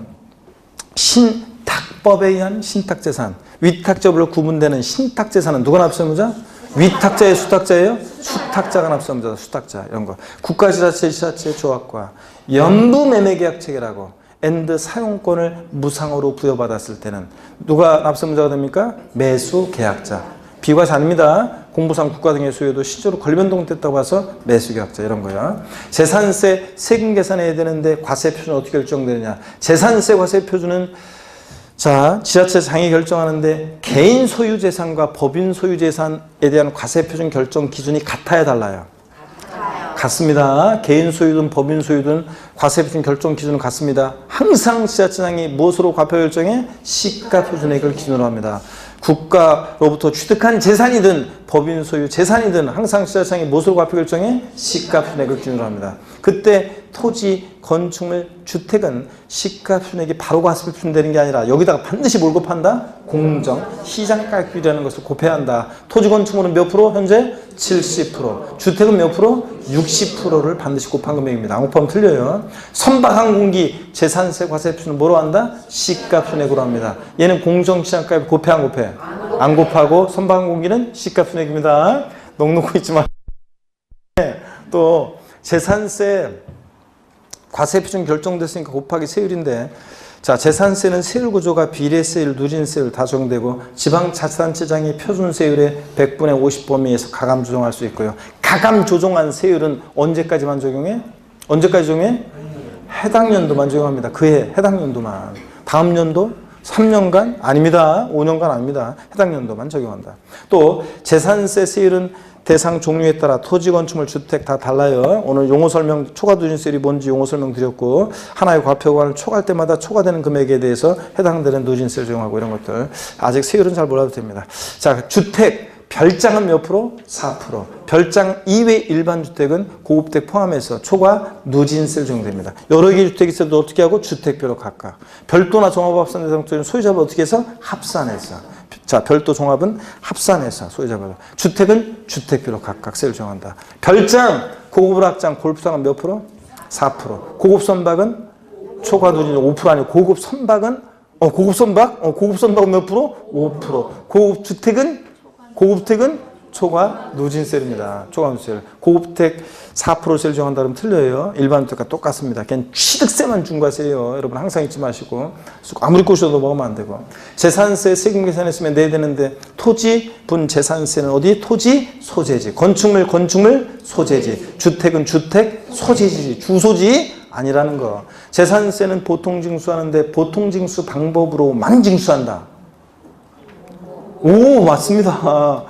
신탁법에 의한 신탁재산. 위탁제별로 구분되는 신탁재산은 누가 납세무자? 위탁자예요, 수탁자예요? 수탁자가 납세무자다. 수탁자 이런 거. 국가지자체, 지자체 조합과 연부매매계약 체결하고 엔드 사용권을 무상으로 부여받았을 때는 누가 납세무자가 됩니까? 매수계약자. 비과세 아닙니다. 공부상 국가 등의 소유도 실제로 권리변동됐다고 봐서 매수계약자 이런 거야. 재산세 세금 계산해야 되는데 과세 표준은 어떻게 결정되느냐? 재산세 과세 표준은 자, 지자체 장이 결정하는데 개인 소유 재산과 법인 소유 재산에 대한 과세 표준 결정 기준이 같아야 달라요. 같습니다. 개인 소유든 법인 소유든 과세 표준 결정 기준은 같습니다. 항상 지자체장이 무엇으로 과표 결정해? 시가 표준액을 기준으로 합니다. 국가로부터 취득한 재산이든 법인 소유 재산이든 항상 지자체장이 무엇으로 과표 결정해? 시가 표준액을 기준으로 합니다. 그때 토지, 건축물, 주택은 시가 표준액이 바로 과세 표준되는 게 아니라 여기다가 반드시 뭘 곱한다? 공정, 시장가격이라는 것을 곱해야 한다. 토지, 건축물은 몇 프로? 현재 70%. 주택은 몇 프로? 60%를 반드시 곱한 금액입니다. 안 곱하면 틀려요. 선박항공기 재산세 과세 표준은 뭐로 한다? 시가 표준액으로 합니다. 얘는 공정시장가격 곱해 안 곱해? 안 곱하고 선박항공기는 시가 표준액입니다. 넉넉히 있지만 또 재산세 과세 표준 결정됐으니까 곱하기 세율인데, 자, 재산세는 세율 구조가 비례세율, 누진세율 다 적용되고 지방자치단체장이 표준세율의 100분의 50 범위에서 가감 조정할 수 있고요. 가감 조정한 세율은 언제까지만 적용해? 언제까지 적용해? 해당 연도만 적용합니다. 그해 해당 연도만. 다음 연도 3년간 아닙니다. 5년간 아닙니다. 해당 연도만 적용한다. 또 재산세 세율은 대상 종류에 따라 토지, 건축물, 주택 다 달라요. 오늘 용어 설명, 초과 누진세율이 뭔지 용어 설명 드렸고, 하나의 과표관을 초과할 때마다 초과되는 금액에 대해서 해당되는 누진세를 적용하고 이런 것들. 아직 세율은 잘 몰라도 됩니다. 자, 주택, 별장은 몇 프로? 4%. 별장 이외 일반 주택은 고급택 포함해서 초과 누진세를 적용됩니다. 여러 개의 주택이 있어도 어떻게 하고? 주택별로 각각. 별도나 종합합산 대상 소유자별 어떻게 해서? 합산해서. 자, 별도 종합은 합산해서 소유자별로. 주택은 주택별로 각각 세율 정한다. 별장, 고급 학장, 골프장은 몇 프로? 4%. 고급 선박은 초과 누진 5% 아니고 고급 선박은 고급 선박? 고급 선박은 몇 프로? 5%. 고급 주택은? 고급택은? 초과 누진세입니다. 초과 누진세. 고급택 4%세를 정한다 그러면 틀려요. 일반 주택과 똑같습니다. 그냥 취득세만 중과세예요. 여러분 항상 잊지 마시고. 아무리 꼬셔도 먹으면 안 되고. 재산세 세금 계산했으면 내야 되는데 토지 분 재산세는 어디? 토지 소재지. 건축물 소재지. 주택은 주택 소재지. 주소지 아니라는 거. 재산세는 보통 징수하는데 보통 징수 방법으로만 징수한다. 오, 맞습니다.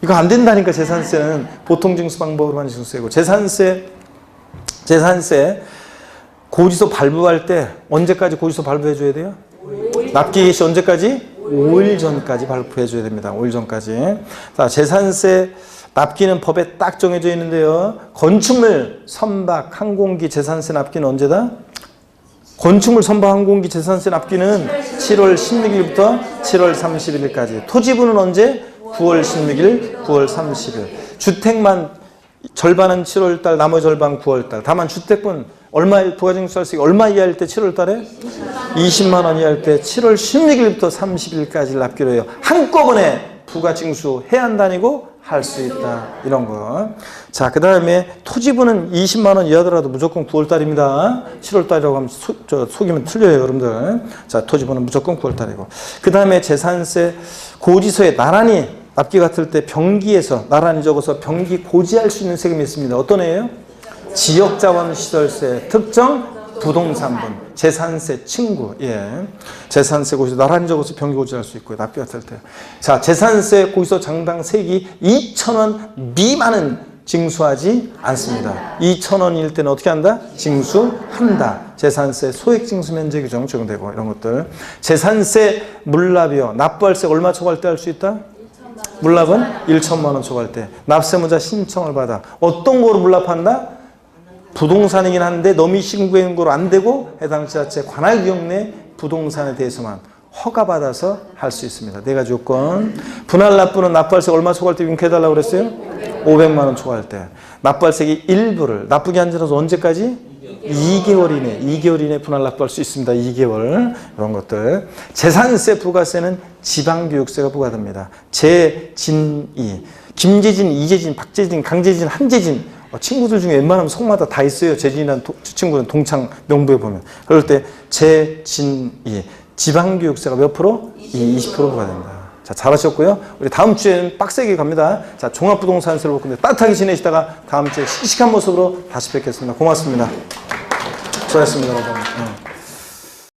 이거 안 된다니까. 재산세는 보통 징수 방법으로만 징수되고, 재산세 고지서 발부할 때 언제까지 고지서 발부해 줘야 돼요? 납기 개시 언제까지? 5일 전까지 발부해 줘야 됩니다. 5일 전까지. 자, 재산세 납기는 법에 딱 정해져 있는데요. 건축물, 선박, 항공기 재산세 납기는 언제다? 건축물, 선박, 항공기 재산세 납기는 7월 16일부터 7월 31일까지. 토지분은 언제? 9월 16일, 9월 30일. 주택만 절반은 7월달, 나머지 절반 9월달. 다만 주택분 얼마 부가징수할 수 있고 얼마 이하일 때 7월달에? 20만 원 이하일 때 7월 16일부터 30일까지 납기로 해요. 한꺼번에 부가징수 해야 한다니고 할 수 있다. 이런 거. 자, 그 다음에 토지분은 20만 원 이하더라도 무조건 9월달입니다. 7월달이라고 하면 속이면 틀려요, 여러분들. 자, 토지분은 무조건 9월달이고. 그 다음에 재산세 고지서에 나란히 납기 같을 때 병기에서 나란히 적어서 병기 고지할 수 있는 세금이 있습니다. 어떤 애예요? 지역자원시설세, 특정 부동산분, 재산세 친구, 재산세 고지서 나란히 적어서 병기 고지할 수 있고요. 납기 같을 때. 자, 재산세 고지서 장당 세기 2,000원 미만은 징수하지 않습니다. 2,000원일 때는 어떻게 한다? 징수한다. 재산세 소액징수 면제 규정 적용되고 이런 것들. 재산세 물납이요. 납부할세 얼마 초과할 때 할 수 있다? 물납은 1천만 원 초과할 때. 납세무자 신청을 받아. 어떤 거로 물납한다? 부동산이긴 한데 넘이 신고한 거로 안 되고 해당 지자체 관할 구역 내 부동산에 대해서만 허가받아서 할 수 있습니다. 네 가지 요건. 분할 납부는 납부할세 얼마 초과할 때 윙크해달라고 그랬어요? 500만 원 초과할 때. 납부할세의 일부를 납부기 한정해서 언제까지? 2개월 이내 분할 납부할 수 있습니다. 2개월. 이런 것들. 재산세 부가세는 지방교육세가 부과됩니다. 재진이. 김재진, 이재진, 박재진, 강재진, 한재진. 친구들 중에 웬만하면 속마다 다 있어요. 재진이라는 친구는 동창 명부에 보면. 그럴 때 재진이. 지방교육세가 몇 프로? 20%가 됩니다. 자, 잘하셨고요. 우리 다음 주에는 빡세게 갑니다. 자, 종합부동산세를 볼 건데 따뜻하게 지내시다가 다음 주에 씩씩한 모습으로 다시 뵙겠습니다. 고맙습니다. 수고하셨습니다, 여러분.